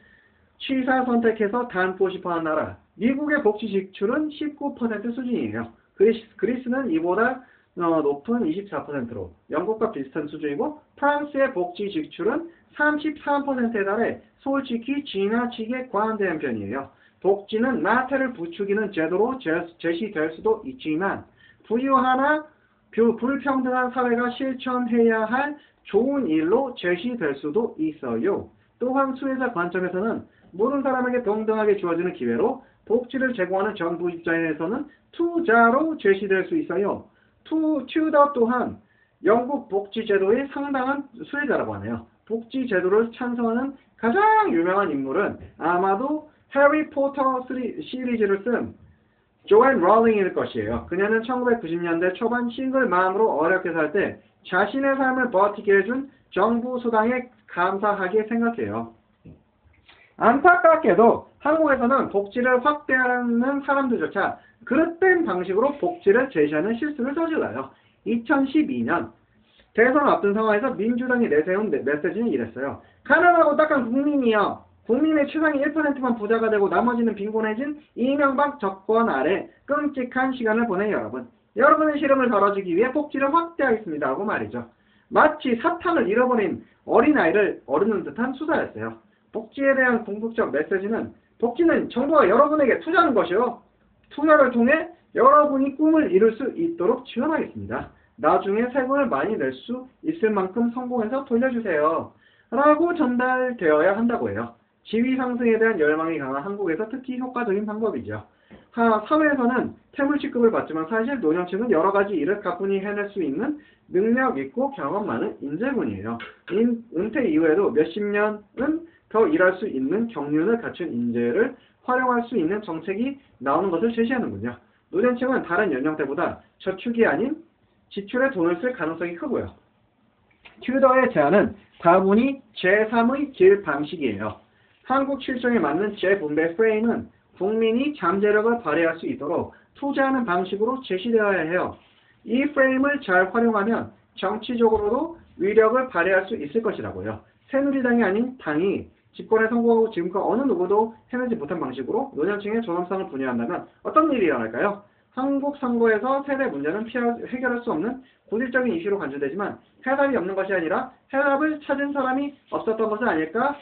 취사 선택해서 담고 싶어하는 나라. 미국의 복지 지출은 19% 수준이에요. 그리스는 이보다 높은 24%로 영국과 비슷한 수준이고 프랑스의 복지 지출은 33%에 달해 솔직히 지나치게 과한되는 편이에요. 복지는 나태를 부추기는 제도로 제시될 수도 있지만 부유하나 불평등한 사회가 실천해야 할 좋은 일로 제시될 수도 있어요. 또한 수혜자 관점에서는 모든 사람에게 동등하게 주어지는 기회로 복지를 제공하는 정부 입장에서는 투자로 제시될 수 있어요. 튜더 또한 영국 복지제도의 상당한 수혜자라고 하네요. 복지제도를 찬성하는 가장 유명한 인물은 아마도 해리포터 시리즈를 쓴 조앤 롤링일 것이에요. 그녀는 1990년대 초반 싱글 마음으로 어렵게 살 때 자신의 삶을 버티게 해준 정부 수당에 감사하게 생각해요. 안타깝게도 한국에서는 복지를 확대하는 사람들조차 그릇된 방식으로 복지를 제시하는 실수를 저질러요. 2012년 대선 앞둔 상황에서 민주당이 내세운 메시지는 이랬어요. 가난하고 딱한 국민이요. 국민의 최상위 1%만 부자가 되고 나머지는 빈곤해진 이명박 정권 아래 끔찍한 시간을 보낸 여러분. 여러분의 시름을 덜어주기 위해 복지를 확대하겠습니다 하고 말이죠. 마치 사탕을 잃어버린 어린아이를 어루는 듯한 수사였어요. 복지에 대한 궁극적 메시지는 복지는 정부가 여러분에게 투자하는 것이요. 투자를 통해 여러분이 꿈을 이룰 수 있도록 지원하겠습니다. 나중에 세금을 많이 낼 수 있을 만큼 성공해서 돌려주세요. 라고 전달되어야 한다고 해요. 지위 상승에 대한 열망이 강한 한국에서 특히 효과적인 방법이죠. 사회에서는 태물치급을 받지만 사실 노년층은 여러 가지 일을 가뿐히 해낼 수 있는 능력 있고 경험 많은 인재군이에요. 은퇴 이후에도 몇십 년은 더 일할 수 있는 경륜을 갖춘 인재를 활용할 수 있는 정책이 나오는 것을 제시하는군요. 노년층은 다른 연령대보다 저축이 아닌 지출에 돈을 쓸 가능성이 크고요. 튜더의 제안은 다분히 제3의 길 방식이에요. 한국 실정에 맞는 재분배 프레임은 국민이 잠재력을 발휘할 수 있도록 투자하는 방식으로 제시되어야 해요. 이 프레임을 잘 활용하면 정치적으로도 위력을 발휘할 수 있을 것이라고요. 새누리당이 아닌 당이 집권에 성공하고 지금껏 어느 누구도 해내지 못한 방식으로 노년층의 존엄성을 분야한다면 어떤 일이 일어날까요? 한국 선거에서 세대 문제는 해결할 수 없는 고질적인 이슈로 간주되지만 해답이 없는 것이 아니라 해답을 찾은 사람이 없었던 것은 아닐까?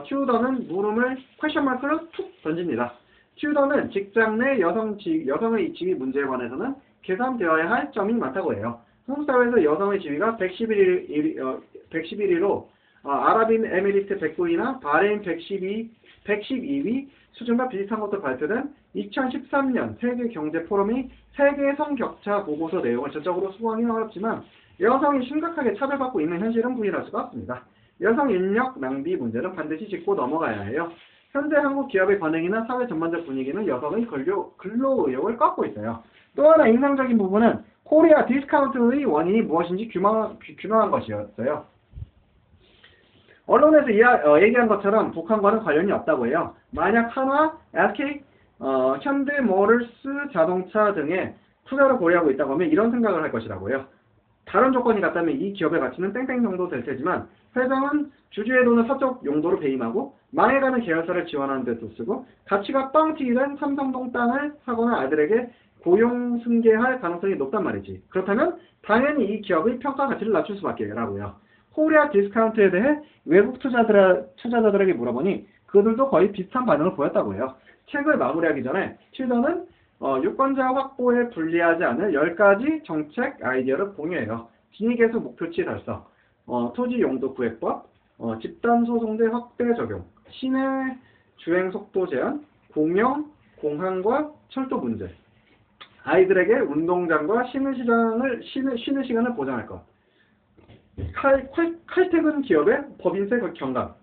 튜더는 물음을 퀘션마크로 툭 던집니다. 튜더는 직장 내 여성의 지위 문제에 관해서는 개선되어야 할 점이 많다고 해요. 한국 사회에서 여성의 지위가 111위로 아랍에미리트 109위나 바레인 112위 수준과 비슷한 것도 발표된 2013년 세계경제포럼이 세계 성격차 보고서 내용을 전적으로 수긍하기는 어렵지만 여성이 심각하게 차별받고 있는 현실은 부인할 수가 없습니다. 여성 인력 낭비 문제는 반드시 짚고 넘어가야 해요. 현재 한국 기업의 관행이나 사회 전반적 분위기는 여성의 근로 의욕을 꺾고 있어요. 또 하나 인상적인 부분은 코리아 디스카운트의 원인이 무엇인지 규명한 것이었어요. 언론에서 얘기한 것처럼 북한과는 관련이 없다고 해요. 만약 한화, SK, 현대모터스 자동차 등의 투자를 고려하고 있다고 하면 이런 생각을 할 것이라고 해요. 다른 조건이 같다면 이 기업의 가치는 땡땡 정도 될 테지만 회장은 주주의 돈을 사적 용도로 배임하고 망해가는 계열사를 지원하는 데 또 쓰고 가치가 뻥 튀기는 삼성동 땅을 사거나 아들에게 고용 승계할 가능성이 높단 말이지. 그렇다면 당연히 이 기업의 평가 가치를 낮출 수밖에 라고요. 코리아 디스카운트에 대해 외국 투자자들에게 물어보니 그들도 거의 비슷한 반응을 보였다고 해요. 책을 마무리하기 전에 튜더는 유권자 확보에 불리하지 않을 10가지 정책 아이디어를 공유해요. 빈익에서 목표치 달성, 토지 용도 구획법, 집단소송제 확대 적용, 시내 주행 속도 제한, 공영, 공항과 철도 문제, 아이들에게 운동장과 쉬는 시간을 보장할 것, 칼퇴근 기업의 법인세 경감,